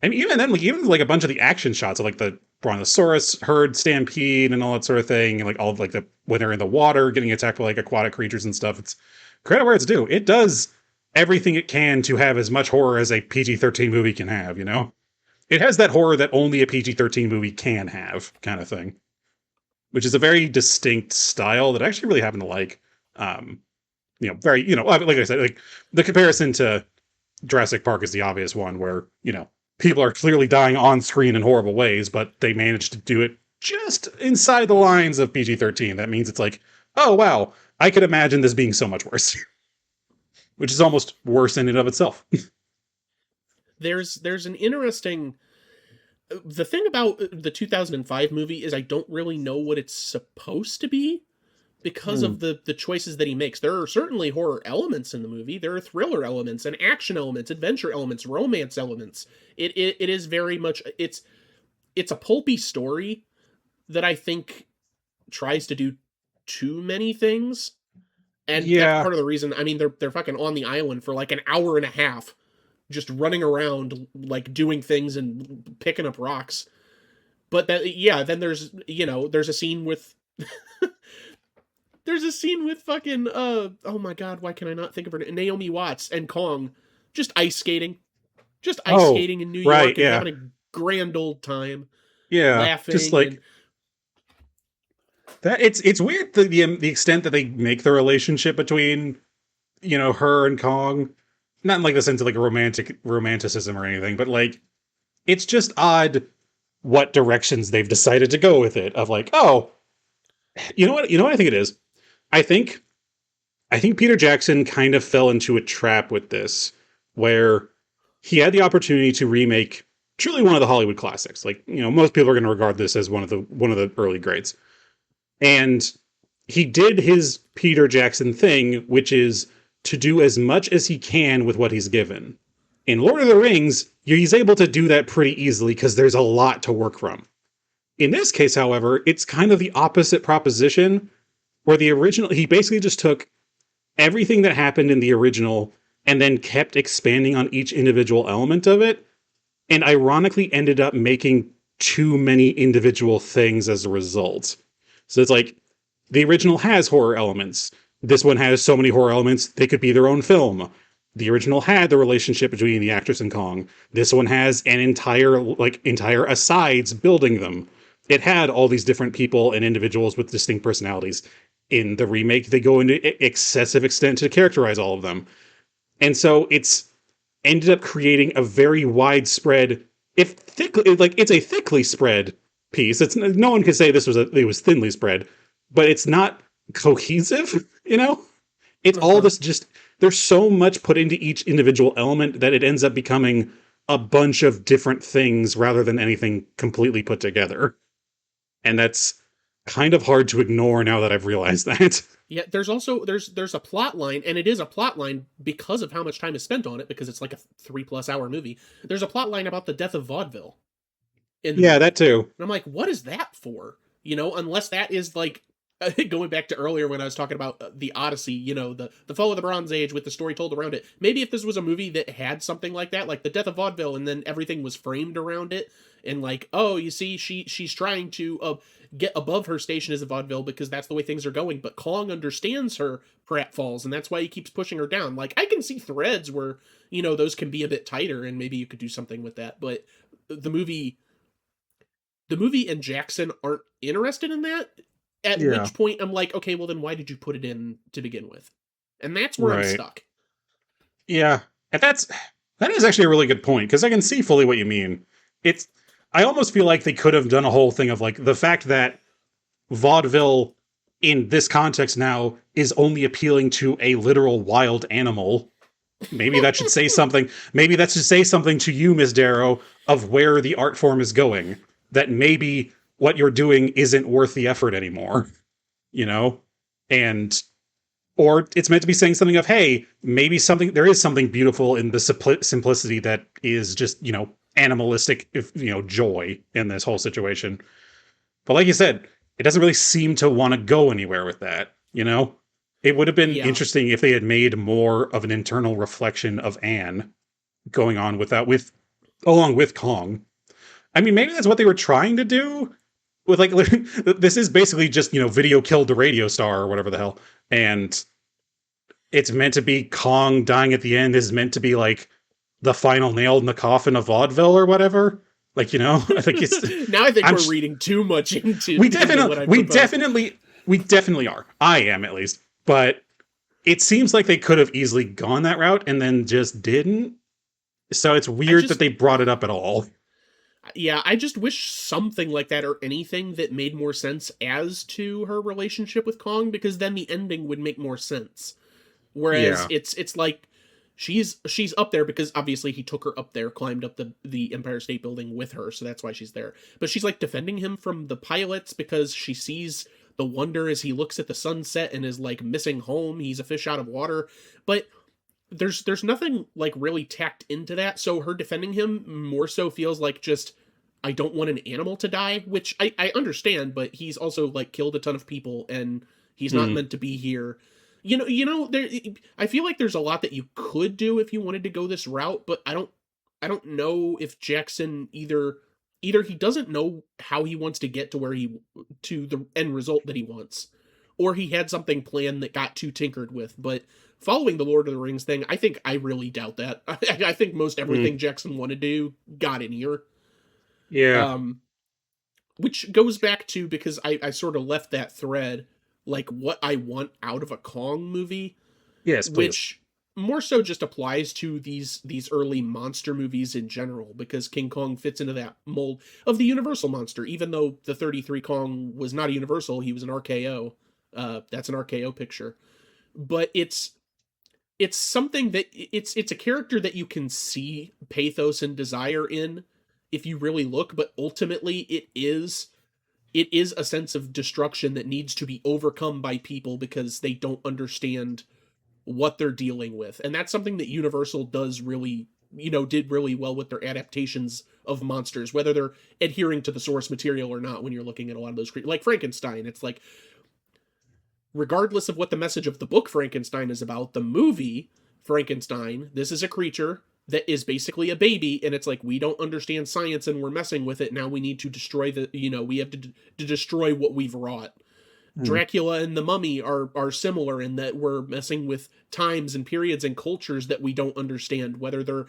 I mean even then like even like a bunch of the action shots of like the brontosaurus herd stampede and all that sort of thing and like all of like the when they're in the water getting attacked by like aquatic creatures and stuff. It's credit where it's due. It does everything it can to have as much horror as a PG-13 movie can have, you know? It has that horror that only a PG-13 movie can have, kind of thing, which is a very distinct style that I actually really happen to like. Um, very, like I said, like the comparison to Jurassic Park is the obvious one where, people are clearly dying on screen in horrible ways, but they managed to do it just inside the lines of PG-13. That means it's like, oh, wow, I could imagine this being so much worse, which is almost worse in and of itself. There's an interesting the thing about the 2005 movie is I don't really know what it's supposed to be because Hmm. of the choices that he makes. There are certainly horror elements in the movie. There are thriller elements and action elements, adventure elements, romance elements. It is very much it's a pulpy story that I think tries to do too many things. And that's Yeah. part of the reason. I mean, they're fucking on the island for like an hour and a half, just running around like doing things and picking up rocks. But that yeah, then there's a scene with there's a scene with fucking oh my god, why can I not think of her name? Naomi Watts and Kong just ice skating. Just ice Oh, skating in New right. York and Yeah. having a grand old time, Yeah. Just laughing and like that. It's weird the extent that they make the relationship between her and Kong, not in like the sense of like romanticism or anything, but like it's just odd what directions they've decided to go with it. Of like, oh, you know what I think it is. I think I think Peter Jackson kind of fell into a trap with this, where he had the opportunity to remake truly one of the Hollywood classics. Like most people are going to regard this as one of the early greats, and he did his Peter Jackson thing, which is to do as much as he can with what he's given. In Lord of the Rings, he's able to do that pretty easily because there's a lot to work from. In this case, however, it's kind of the opposite proposition, where the original, he basically just took everything that happened in the original and then kept expanding on each individual element of it, and ironically ended up making too many individual things as a result. So it's like the original has horror elements. This one has so many horror elements, they could be their own film. The original had the relationship between the actress and Kong. This one has an entire asides building them. It had all these different people and individuals with distinct personalities. In the remake, they go into excessive extent to characterize all of them. And so it's ended up creating a very widespread, if thickly, like it's a thickly spread piece. It's no one can say it was thinly spread, but it's not cohesive. You know, it's all this just there's so much put into each individual element that it ends up becoming a bunch of different things rather than anything completely put together. And that's kind of hard to ignore now that I've realized that. Yeah, there's also there's a plot line, and it is a plot line because of how much time is spent on it, because it's like a 3+ hour movie. There's a plot line about the death of vaudeville in the Yeah, movie. that too. And I'm like, what is that for? You know, unless that is like going back to earlier when I was talking about the Odyssey, you know, the fall of the Bronze Age with the story told around it. Maybe if this was a movie that had something like that, like the death of vaudeville, and then everything was framed around it, and like, oh, you see, she's trying to get above her station as a vaudeville because that's the way things are going. But Kong understands her pratfalls, and that's why he keeps pushing her down. Like, I can see threads where, you know, those can be a bit tighter, and maybe you could do something with that. But the movie, the movie and Jackson aren't interested in that. At Yeah. which point I'm like, okay, well then why did you put it in to begin with? And that's where I'm Right. stuck. Yeah. And that is actually a really good point, because I can see fully what you mean. It's I almost feel like they could have done a whole thing of like the fact that vaudeville in this context now is only appealing to a literal wild animal. Maybe that should say something. Maybe that should say something to you, Miss Darrow, of where the art form is going. That maybe what you're doing isn't worth the effort anymore. You know? And or it's meant to be saying something of, hey, maybe there is something beautiful in the simplicity that is just, you know, animalistic, joy in this whole situation. But like you said, it doesn't really seem to want to go anywhere with that, you know? It would have been Yeah. interesting if they had made more of an internal reflection of Anne going on along with Kong. I mean, maybe that's what they were trying to do with like this is basically just, video killed the radio star or whatever the hell. And it's meant to be Kong dying at the end is meant to be like the final nail in the coffin of vaudeville or whatever. Like, I think it's now I think I'm we're reading too much into we into what I definitely proposed. we definitely are. I am, at least. But it seems like they could have easily gone that route and then just didn't. So it's weird that they brought it up at all. Yeah, I just wish something like that, or anything that made more sense as to her relationship with Kong, because then the ending would make more sense. Whereas Yeah. it's like she's up there because obviously he took her up there, climbed up the Empire State Building with her, so that's why she's there. But she's like defending him from the pilots because she sees the wonder as he looks at the sunset and is like missing home. He's a fish out of water. But there's nothing like really tacked into that, so her defending him more so feels like just, I don't want an animal to die, which I understand, but he's also like killed a ton of people and he's not meant to be here. There, I feel like there's a lot that you could do if you wanted to go this route, but I don't know if Jackson either he doesn't know how he wants to get to the end result that he wants, or he had something planned that got too tinkered with. But following the Lord of the Rings thing, I really doubt that. I think most everything Jackson wanted to do got in here. Yeah. Which goes back to, because I sort of left that thread, like what I want out of a Kong movie, Yes, please. which more so just applies to these early monster movies in general, because King Kong fits into that mold of the Universal monster, even though the 33 Kong was not a Universal, he was an RKO. That's an RKO picture. But it's something that it's a character that you can see pathos and desire in if you really look, but ultimately it is a sense of destruction that needs to be overcome by people because they don't understand what they're dealing with. And that's something that Universal does really, did really well with their adaptations of monsters, whether they're adhering to the source material or not. When you're looking at a lot of those, like Frankenstein, it's like, regardless of what the message of the book Frankenstein is about, the movie Frankenstein, this is a creature that is basically a baby, and it's like, we don't understand science and we're messing with it. Now we need to destroy we have to destroy what we've wrought. Mm. Dracula and the Mummy are similar in that we're messing with times and periods and cultures that we don't understand, whether they're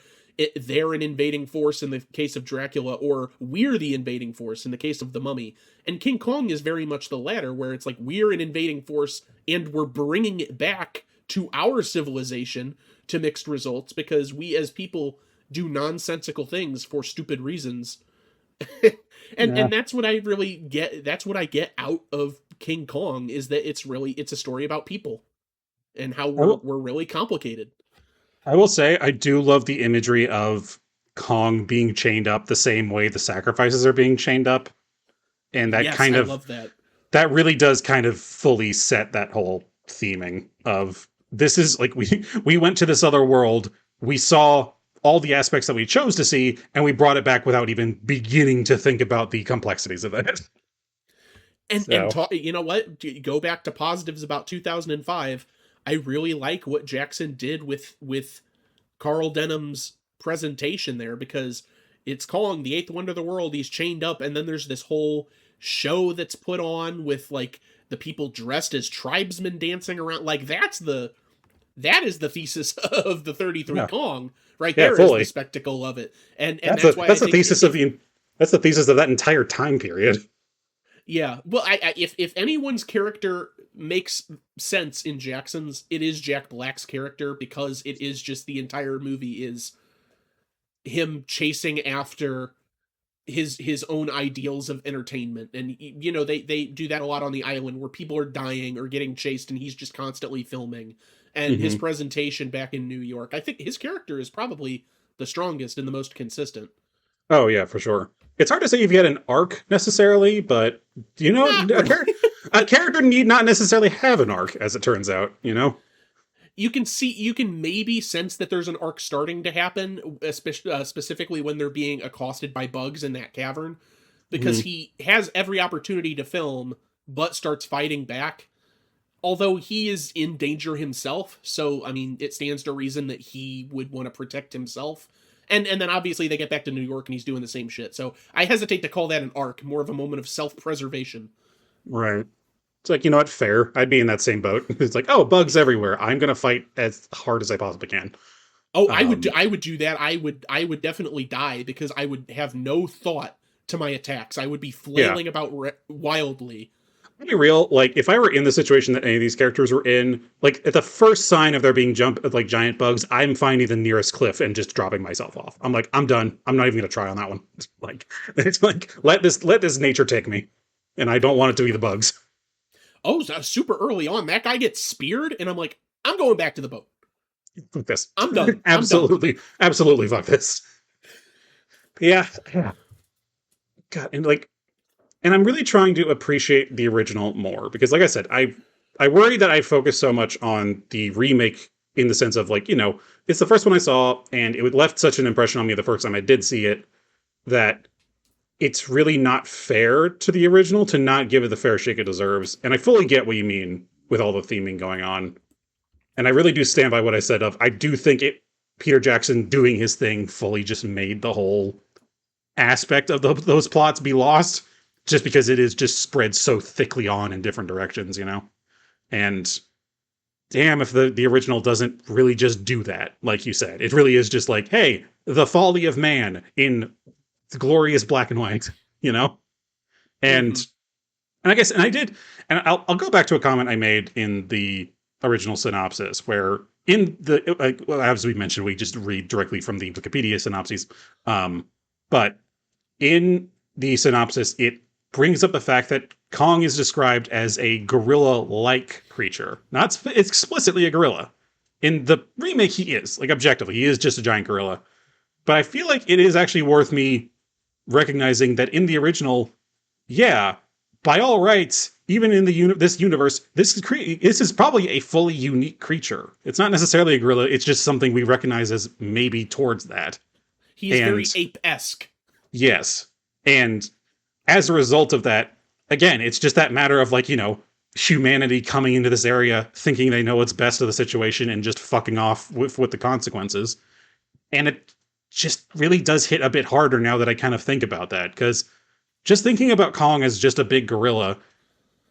an invading force in the case of Dracula, or we're the invading force in the case of the Mummy. And King Kong is very much the latter, where it's like we're an invading force and we're bringing it back to our civilization to mixed results because we as people do nonsensical things for stupid reasons. Yeah. And that's what I really get. That's what I get out of King Kong, is that it's a story about people and how I will, we're really complicated. I will say I do love the imagery of Kong being chained up the same way the sacrifices are being chained up. And Yes, I love that. that really does kind of fully set that whole theming of this is like we went to this other world, we saw all the aspects that we chose to see, and we brought it back without even beginning to think about the complexities of it. And So talk, you know what? Go back to positives about 2005. I really like what Jackson did with Carl Denham's presentation there, because it's Kong, the eighth wonder of the world. He's chained up, and then there's this whole show that's put on with like the people dressed as tribesmen dancing around. Like that is the thesis of the 33 yeah, Kong right yeah, there, is the fully. spectacle of it. And that's why I That's the think thesis of the that's the thesis of that entire time period. yeah, well, if anyone's character makes sense in Jackson's, it is Jack Black's character, because it is just the entire movie is him chasing after his own ideals of entertainment. And you know, they do that a lot on the island, where people are dying or getting chased and he's just constantly filming. And his Hmm. presentation back in New York, I think his character is probably the strongest and the most consistent. Oh yeah, for sure. It's hard to say if he had an arc necessarily, but you know, Not really. a character need not necessarily have an arc, as it turns out. You know. You can maybe sense that there's an arc starting to happen, especially specifically when they're being accosted by bugs in that cavern, because Hmm. he has every opportunity to film but starts fighting back, although he is in danger himself. So I mean, it stands to reason that he would want to protect himself. And then obviously they get back to New York and he's doing the same shit. So I hesitate to call that an arc, more of a moment of self-preservation. Right. It's like, you know what, fair. I'd be in that same boat. It's like, oh, bugs everywhere. I'm gonna fight as hard as I possibly can. Oh, Um, I would do that. I would definitely die, because I would have no thought to my attacks. I would be yeah. flailing about wildly. To be real, like if I were in the situation that any of these characters were in, like at the first sign of there being like giant bugs, I'm finding the nearest cliff and just dropping myself off. I'm like, I'm done. I'm not even gonna try on that one. It's like let this nature take me, and I don't want it to be the bugs. Oh, so super early on, that guy gets speared, and I'm like, I'm going back to the boat. Fuck this. I'm done. I'm done. Absolutely, absolutely fuck this. Yeah, yeah. God, and I'm really trying to appreciate the original more because, like I said, I worry that I focus so much on the remake in the sense of like, you know, it's the first one I saw, and it left such an impression on me the first time I did see it that it's really not fair to the original to not give it the fair shake it deserves. And I fully get what you mean with all the theming going on, and I really do stand by what I said of I do think it Peter Jackson doing his thing fully just made the whole aspect of those plots be lost just because it is just spread so thickly on in different directions, you know? And damn if the original doesn't really just do that, like you said. It really is just like, hey, the folly of man in glorious black and white, you know? And Mm-hmm. and I guess and I did and I'll go back to a comment I made in the original synopsis where in the well, as we mentioned, we just read directly from the Wikipedia synopses. But in the synopsis, it brings up the fact that Kong is described as a gorilla-like creature, not explicitly a gorilla. In the remake, he is like objectively, he is just a giant gorilla. But I feel like it is actually worth me recognizing that in the original, yeah, by all rights, even in this universe, this is probably a fully unique creature. It's not necessarily a gorilla. It's just something we recognize as maybe towards that. He is very And ape-esque. yes, and as a result of that, again, it's just that matter of like, you know, humanity coming into this area thinking they know what's best of the situation and just fucking off with the consequences. And it just really does hit a bit harder now that I kind of think about that, because just thinking about Kong as just a big gorilla,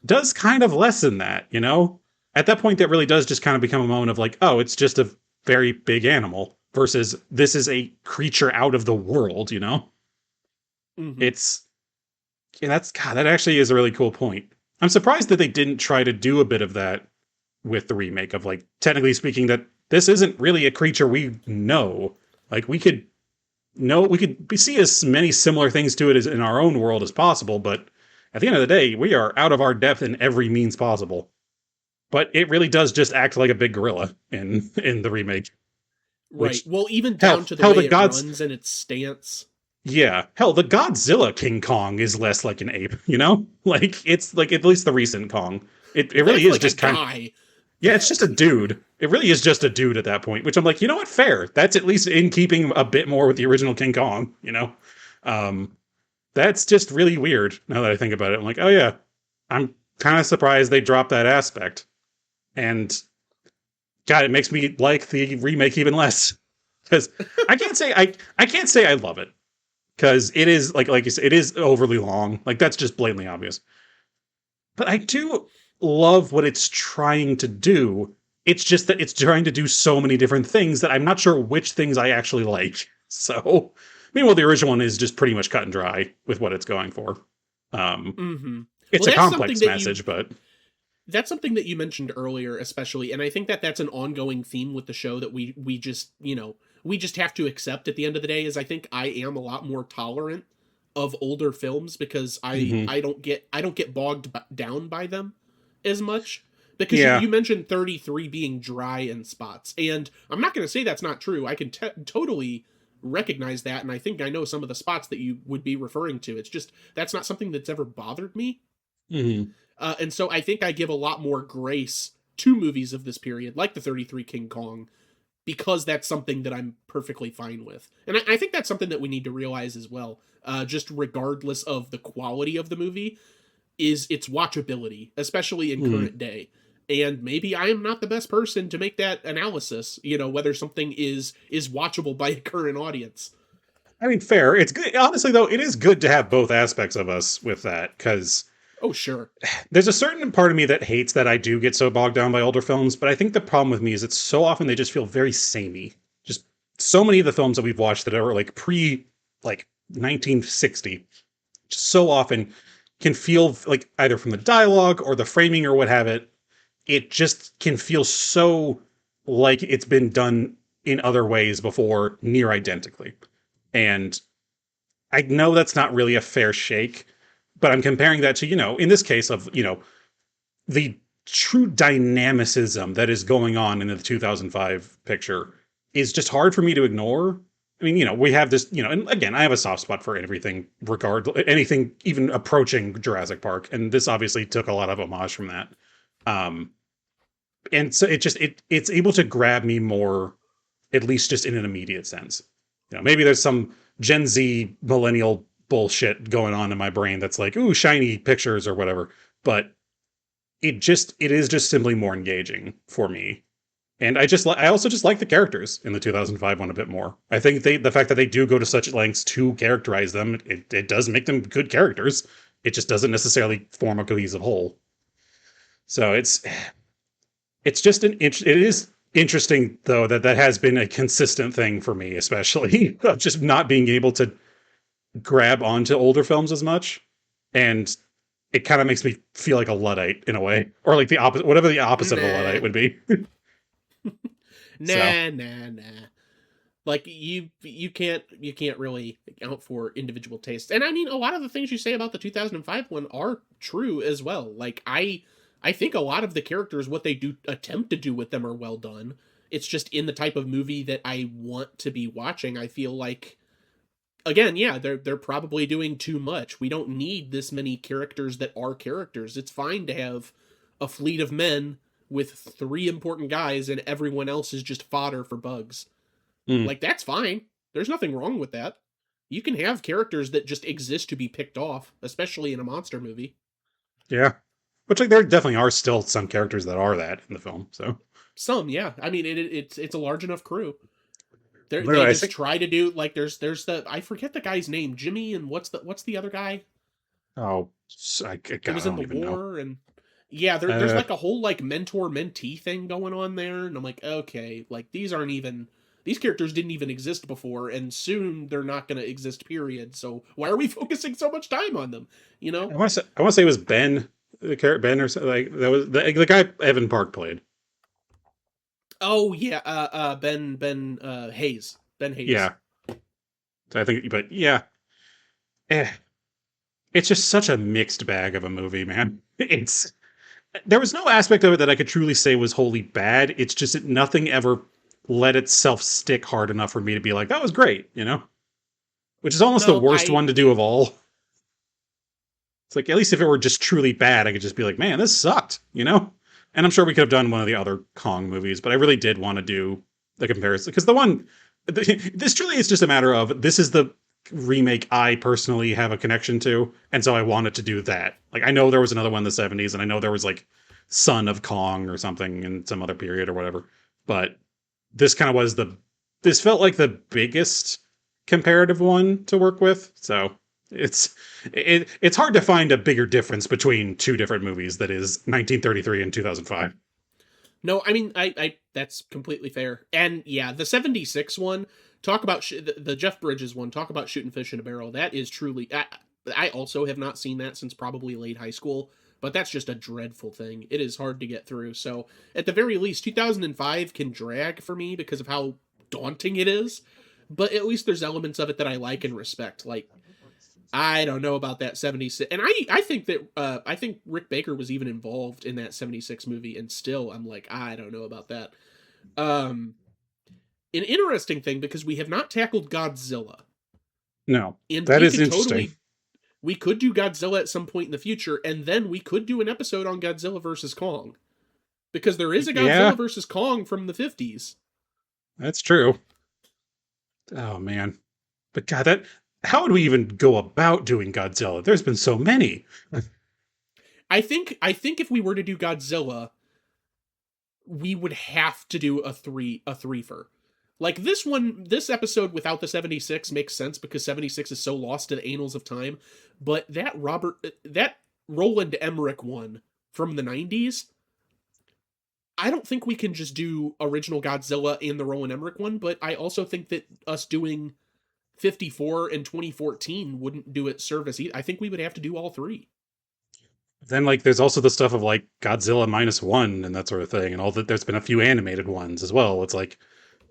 does kind of lessen that, you know? At that point, that really does just kind of become a moment of like, oh, it's just a very big animal versus this is a creature out of the world, you know? Mm-hmm. It's, yeah, that's, God, that actually is a really cool point. I'm surprised that they didn't try to do a bit of that with the remake of like, technically speaking, that this isn't really a creature we know. Like, we could know, we could see as many similar things to it as in our own world as possible, but at the end of the day, we are out of our depth in every means possible. But it really does just act like a big gorilla in the remake. Right. Which Well, even hell, down to the hell the way it gods, runs and its stance. yeah, hell the Godzilla King Kong is less like an ape. You know, like it's like at least the recent Kong. It really That's is like a just kind. guy. Yeah, it's just a dude. It really is just a dude at that point. Which I'm like, you know what? Fair. That's at least in keeping a bit more with the original King Kong. You know, um, that's just really weird. Now that I think about it, I'm like, oh yeah, I'm kind of surprised they dropped that aspect. And God, it makes me like the remake even less because I can't say I love it because it is like you said, it is overly long. Like that's just blatantly obvious. But I do love what it's trying to do. It's just that it's trying to do so many different things that I'm not sure which things I actually like. So, meanwhile, the original one is just pretty much cut and dry with what it's going for. Um, Mm-hmm. it's Well, a complex message, but that's something that you mentioned earlier, especially, and I think that that's an ongoing theme with the show that we just we just have to accept at the end of the day. Is I think I am a lot more tolerant of older films because mhm. I don't get bogged down by them as much. Because Yeah. you mentioned 33 being dry in spots, and I'm not going to say that's not true. I can totally recognize that, and I think I know some of the spots that you would be referring to. It's just that's not something that's ever bothered me. Mhm. And so I think I give a lot more grace to movies of this period, like the 33 King Kong, because that's something that I'm perfectly fine with. And I think that's something that we need to realize as well, just regardless of the quality of the movie, is its watchability, especially in Mhm. current day. And maybe I am not the best person to make that analysis, whether something is watchable by a current audience. I mean, fair. It's good. Honestly, though, it is good to have both aspects of us with that because Oh, sure. there's a certain part of me that hates that I do get so bogged down by older films. But I think the problem with me is it's so often they just feel very samey. Just so many of the films that we've watched that are like pre like 1960, just so often can feel like either from the dialogue or the framing or what have it. It just can feel so like it's been done in other ways before, near identically. And I know that's not really a fair shake, but I'm comparing that to, in this case of, the true dynamicism that is going on in the 2005 picture is just hard for me to ignore. I mean, we have this, and again, I have a soft spot for everything, anything even approaching Jurassic Park, and this obviously took a lot of homage from that. Um, and so it's able to grab me more, at least just in an immediate sense. Maybe there's some Gen Z millennial bullshit going on in my brain that's like, ooh, shiny pictures or whatever. But it is just simply more engaging for me. And I also just like the characters in the 2005 one a bit more. I think the fact that they do go to such lengths to characterize them, it does make them good characters. It just doesn't necessarily form a cohesive whole. So it's just it is interesting though that has been a consistent thing for me, especially of just not being able to grab onto older films as much, and it kind of makes me feel like a luddite in a way, or like the opposite, whatever the opposite of a Nah, luddite would be. So nah. Like you can't really account for individual tastes. And I mean, a lot of the things you say about the 2005 one are true as well. Like I think a lot of the characters, what they do attempt to do with them, are well done. It's just in the type of movie that I want to be watching. I feel like, again, yeah, they're probably doing too much. We don't need this many characters that are characters. It's fine to have a fleet of men with three important guys and everyone else is just fodder for bugs. mm, Like, that's fine. There's nothing wrong with that. You can have characters that just exist to be picked off, especially in a monster movie. yeah, which like there definitely are still some characters that are that in the film. So Some, yeah. I mean, it's a large enough crew. They literally, I just think try to do like there's the I forget the guy's name, Jimmy, and what's the other guy oh, that God, was I in don't the even know. war and. Yeah, there's Uh, like a whole like mentor mentee thing going on there, and I'm like, okay, like these characters didn't even exist before, and soon they're not going to exist. Period. So why are we focusing so much time on them? You know? I want to say it was Ben, the character Ben or something like that was the guy Evan Park played. Oh yeah, Ben Hayes, Ben Hayes. Yeah, so I think, but yeah, eh, it's just such a mixed bag of a movie, man. It's there was no aspect of it that I could truly say was wholly bad. It's just that nothing ever let itself stick hard enough for me to be like, that was great, you know? Which is almost the No, worst I one to do of all. It's like, at least if it were just truly bad, I could just be like, man, this sucked, you know? And I'm sure we could have done one of the other Kong movies, but I really did want to do the comparison. Because this truly is just a matter of this is the remake I personally have a connection to. And so I wanted to do that. Like, I know there was another one in the 70s, and I know there was like Son of Kong or something in some other period or whatever. But this kind of was this felt like the biggest comparative one to work with. So it's it's hard to find a bigger difference between two different movies that is 1933 and 2005. no, I mean I that's completely fair. And yeah, the 76 one, talk about the Jeff Bridges one, talk about shooting fish in a barrel. That is truly I also have not seen that since probably late high school, but that's just a dreadful thing. It is hard to get through. So, at the very least, 2005 can drag for me because of how daunting it is, but at least there's elements of it that I like and respect. Like I don't know about that 76, and I think that I think Rick Baker was even involved in that 76 movie, and still I'm like I don't know about that. Um, an interesting thing because we have not tackled Godzilla, No, and that is interesting. we could do Godzilla at some point in the future, and then we could do an episode on Godzilla versus Kong because there is a Yeah, Godzilla versus Kong from the 50s. that's true. Oh man, but God, that how would we even go about doing Godzilla? There's been so many. I think if we were to do Godzilla, we would have to do a threefer. Like this episode without the 76 makes sense because 76 is so lost to the annals of time. But that Roland Emmerich one from the 90s, I don't think we can just do original Godzilla and the Roland Emmerich one, but I also think that us doing 54 and 2014 wouldn't do it service either. I think we would have to do all three. Then like there's also the stuff of like Godzilla -1 and that sort of thing, and all that. There's been a few animated ones as well. It's like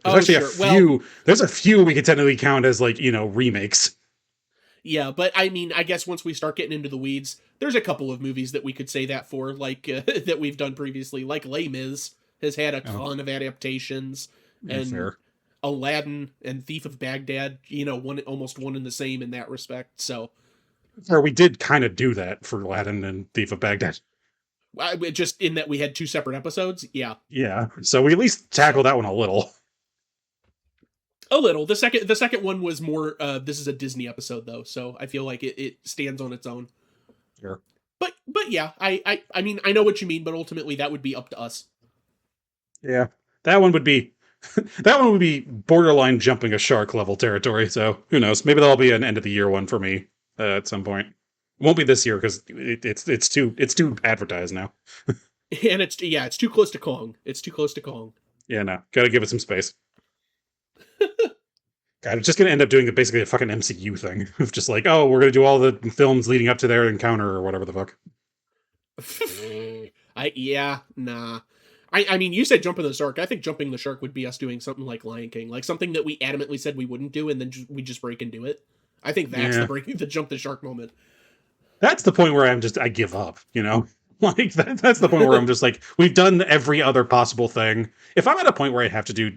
there's Oh, actually a sure. Well, few. There's a few we could technically count as like remakes. yeah, but I mean, I guess once we start getting into the weeds, there's a couple of movies that we could say that for, like that we've done previously, like Les Mis has had a Oh, ton of adaptations, yeah, and fair. Aladdin and Thief of Baghdad, one almost one and the same in that respect. So, Or we did kind of do that for Aladdin and Thief of Baghdad. just in that we had two separate episodes, yeah, Yeah, so we at least so tackled that one a little. a little. The second one was more. This is a Disney episode though, so I feel like it stands on its own. Sure. But yeah, I mean I know what you mean, but ultimately that would be up to us. Yeah, that one would be that one would be borderline jumping a shark level territory. So who knows? Maybe that'll be an end of the year one for me at some point. It won't be this year because it's too advertised now. And it's too close to Kong. It's too close to Kong. Yeah, no, gotta give it some space. God, it's just gonna end up doing basically a fucking MCU thing of just like, oh, we're gonna do all the films leading up to their encounter or whatever the fuck. Nah. I mean, you said jumping the shark. I think jumping the shark would be us doing something like Lion King, like something that we adamantly said we wouldn't do, and then we just break and do it. I think that's Yeah, the jump the shark moment. that's the point where I give up. Like that's the point where I'm just like, we've done every other possible thing. If I'm at a point where I have to do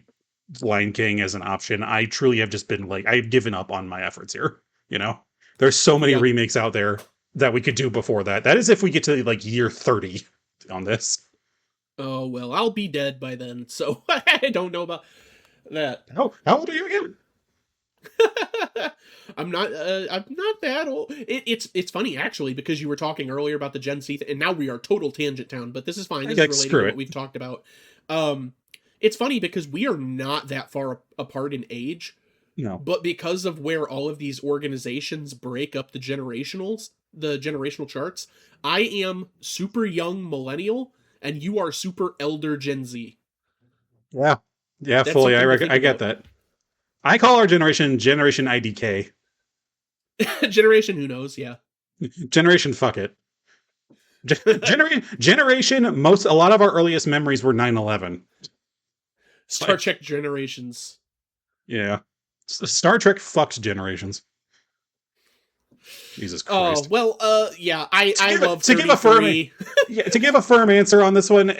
Lion King as an option, I truly have just been like, I've given up on my efforts here. There's so many Yeah. remakes out there that we could do before that. That is if we get to like year 30 on this. Oh well, I'll be dead by then, so I don't know about that. How old are you again? I'm not. I'm not that old. It's funny actually because you were talking earlier about the Gen Z, and now we are total tangent town. But this is fine. This is related Screw to what it. we've talked about. Um, it's funny because we are not that far apart in age, No. but because of where all of these organizations break up the generationals, the generational charts, I am super young millennial, and you are super elder Gen Z. Yeah. Yeah, That's fully. something to think I get about. that. I call our generation Generation IDK. Generation, who knows? Yeah. Generation fuck it. Generation, most, a lot of our earliest memories were 9/11. Star Like, Trek Generations. yeah. Star Trek fucked generations. Jesus Oh Christ. well, yeah. I love To give a firm 33. yeah, to give a firm answer on this one,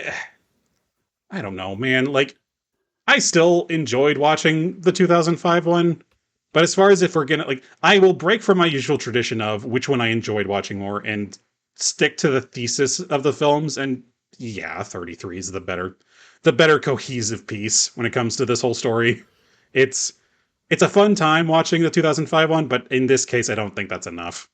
I don't know, man. Like, I still enjoyed watching the 2005 one, but as far as if we're gonna like, I will break from my usual tradition of which one I enjoyed watching more and stick to the thesis of the films. And yeah, 33 is the better cohesive piece when it comes to this whole story. It's it's a fun time watching the 2005 one, but in this case, I don't think that's enough.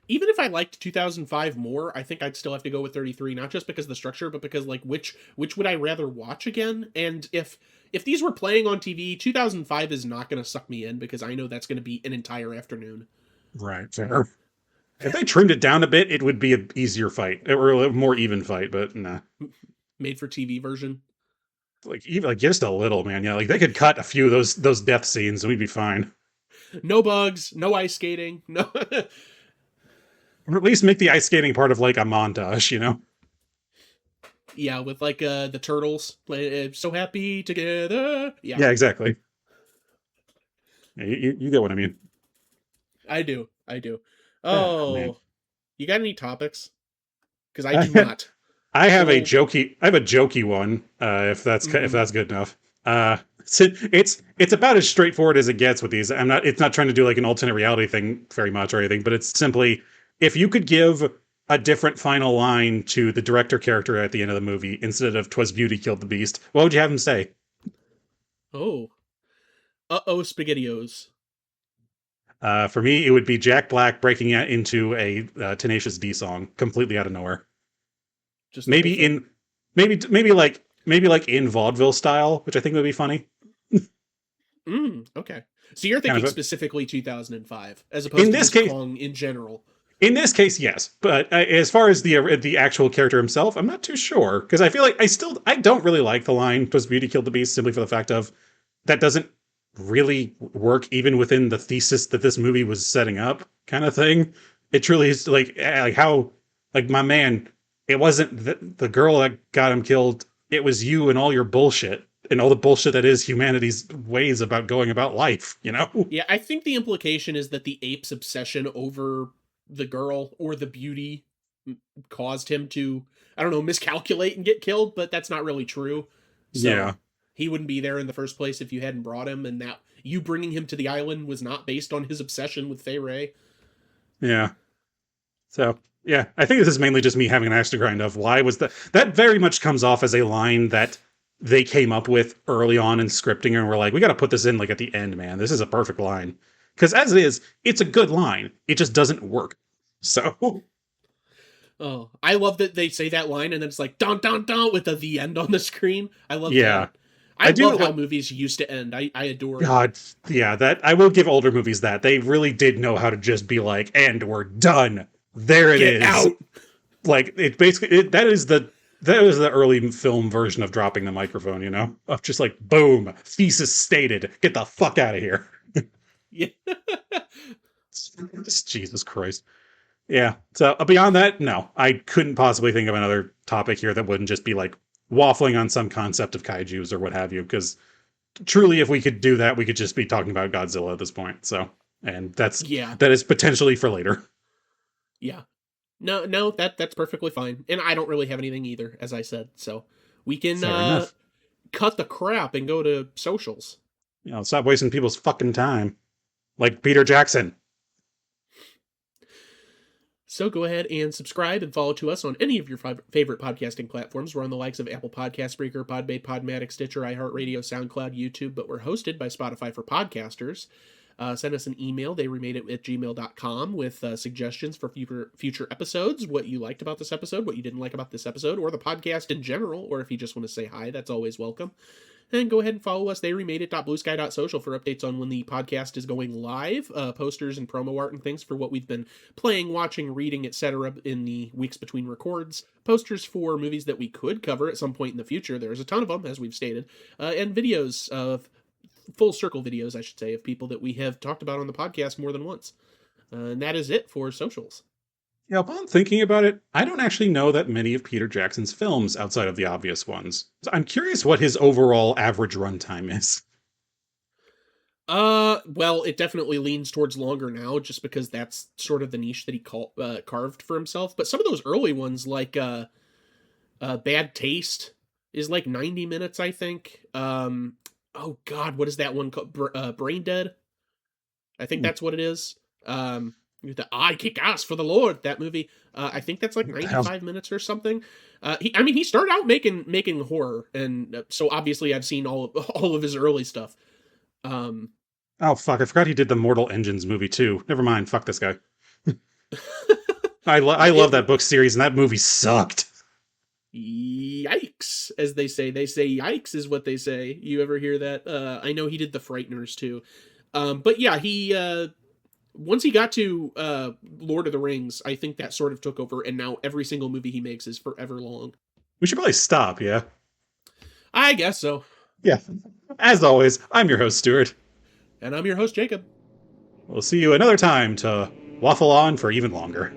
Even if I liked 2005 more, I think I'd still have to go with 33, not just because of the structure, but because like which would I rather watch again? And if these were playing on TV, 2005 is not going to suck me in because I know that's going to be an entire afternoon. Right. Fair. If they trimmed it down a bit, it would be an easier fight or a more even fight. But nah, Made for TV version. like even like just a little, man. Yeah, like they could cut a few of those death scenes and we'd be fine. No bugs, no ice skating, no. Or at least make the ice skating part of like a montage, you know? Yeah, with like the turtles, so happy together. Yeah, Yeah, exactly. Yeah, you get what I mean. I do. I do. Ah, man. Oh, you got any topics? Because I do I not. I have a So, jokey I have a jokey one, if mm, that's good enough. It's about as straightforward as it gets with these. It's not trying to do like an alternate reality thing very much or anything, but it's simply if you could give a different final line to the director character at the end of the movie instead of "'Twas beauty killed the beast," what would you have him say? oh, spaghettios. For me, it would be Jack Black breaking out into a Tenacious D song completely out of nowhere. Just the whole Maybe thing. in maybe like in vaudeville style, which I think would be funny. Okay. So you're Kind thinking of specifically 2005, as in opposed to this just case. Kong in general. In this case, yes, but as far as the actual character himself, I'm not too sure because I feel like I don't really like the line "'Twas beauty killed the beast" simply for the fact of that doesn't really work even within the thesis that this movie was setting up, kind of thing. It truly is like how like my man, it wasn't the girl that got him killed. It was you and all your bullshit and all the bullshit that is humanity's ways about going about life. You know? Yeah, I think the implication is that the ape's obsession over the girl or the beauty caused him to, I don't know, miscalculate and get killed, but that's not really true. So Yeah. he wouldn't be there in the first place if you hadn't brought him, and that you bringing him to the island was not based on his obsession with Fay Ray. Yeah. So yeah, I think this is mainly just me having an axe to grind of why was that very much comes off as a line that they came up with early on in scripting and we're like, we got to put this in like at the end, man. This is a perfect line because as it is, it's a good line. It just doesn't work. So Oh, I love that they say that line and then it's like dun dun dun with the end on the screen. I love yeah, that. I I do. love how movies used to end. I adore it. God, yeah, that I will give older movies that they really did know how to just be like, and we're done. There it Get is. out. Like it basically that was the early film version of dropping the microphone, you know, of just like boom, thesis stated, get the fuck out of here. Yeah. Jesus Christ. Yeah. So beyond that, no, I couldn't possibly think of another topic here that wouldn't just be like waffling on some concept of kaiju's or what have you. Because truly, if we could do that, we could just be talking about Godzilla at this point. So, and Yeah. that is potentially for later. Yeah. No, that's perfectly fine. And I don't really have anything either, as I said. So we can Fair enough. cut the crap and go to socials. You know, stop wasting people's fucking time. Like Peter Jackson. So go ahead and subscribe and follow to us on any of your favorite podcasting platforms. We're on the likes of Apple Podcast, Spreaker, Podbay, Podmatic, Stitcher, iHeartRadio, SoundCloud, YouTube, but we're hosted by Spotify for podcasters. Send us an email, theyremadeit@gmail.com, with suggestions for future episodes, what you liked about this episode, what you didn't like about this episode, or the podcast in general, or if you just want to say hi, that's always welcome. And go ahead and follow us, theyremadeit.bluesky.social, for updates on when the podcast is going live, posters and promo art and things for what we've been playing, watching, reading, etc. in the weeks between records, posters for movies that we could cover at some point in the future. There's a ton of them, as we've stated, and videos of full circle videos, I should say, of people that we have talked about on the podcast more than once. And that is it for socials. Yeah, upon thinking about it, I don't actually know that many of Peter Jackson's films outside of the obvious ones. So I'm curious what his overall average runtime is. Well, it definitely leans towards longer now, just because that's sort of the niche that he carved for himself. But some of those early ones, like Bad Taste, is like 90 minutes, I think. Oh God, what is that one called? Brain Dead. I think that's what it is. The I Kick Ass for the Lord, that movie. I think that's like 95 minutes or something. He started out making horror, and so obviously I've seen all of his early stuff. Oh fuck, I forgot he did the Mortal Engines movie too. Never mind, fuck this guy. I love that book series, and that movie sucked. Yikes, as they say. They say yikes is what they say. You ever hear that? I know he did The Frighteners too. But yeah, he once he got to Lord of the Rings, I think that sort of took over, and now every single movie he makes is forever long. We should probably stop, yeah? I guess so. Yeah. As always, I'm your host, Stuart. And I'm your host, Jacob. We'll see you another time to waffle on for even longer.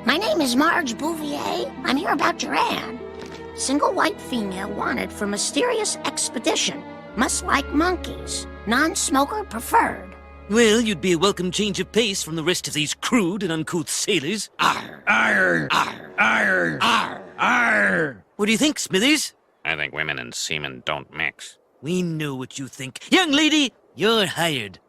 My name is Marge Bouvier. I'm here about Duran. Single white female wanted for mysterious expedition. Must like monkeys. Non-smoker preferred. Well, you'd be a welcome change of pace from the rest of these crude and uncouth sailors. Arr! Arr! Arr! Arr! Arr! Arr! What do you think, Smithers? I think women and seamen don't mix. We know what you think. Young lady, you're hired.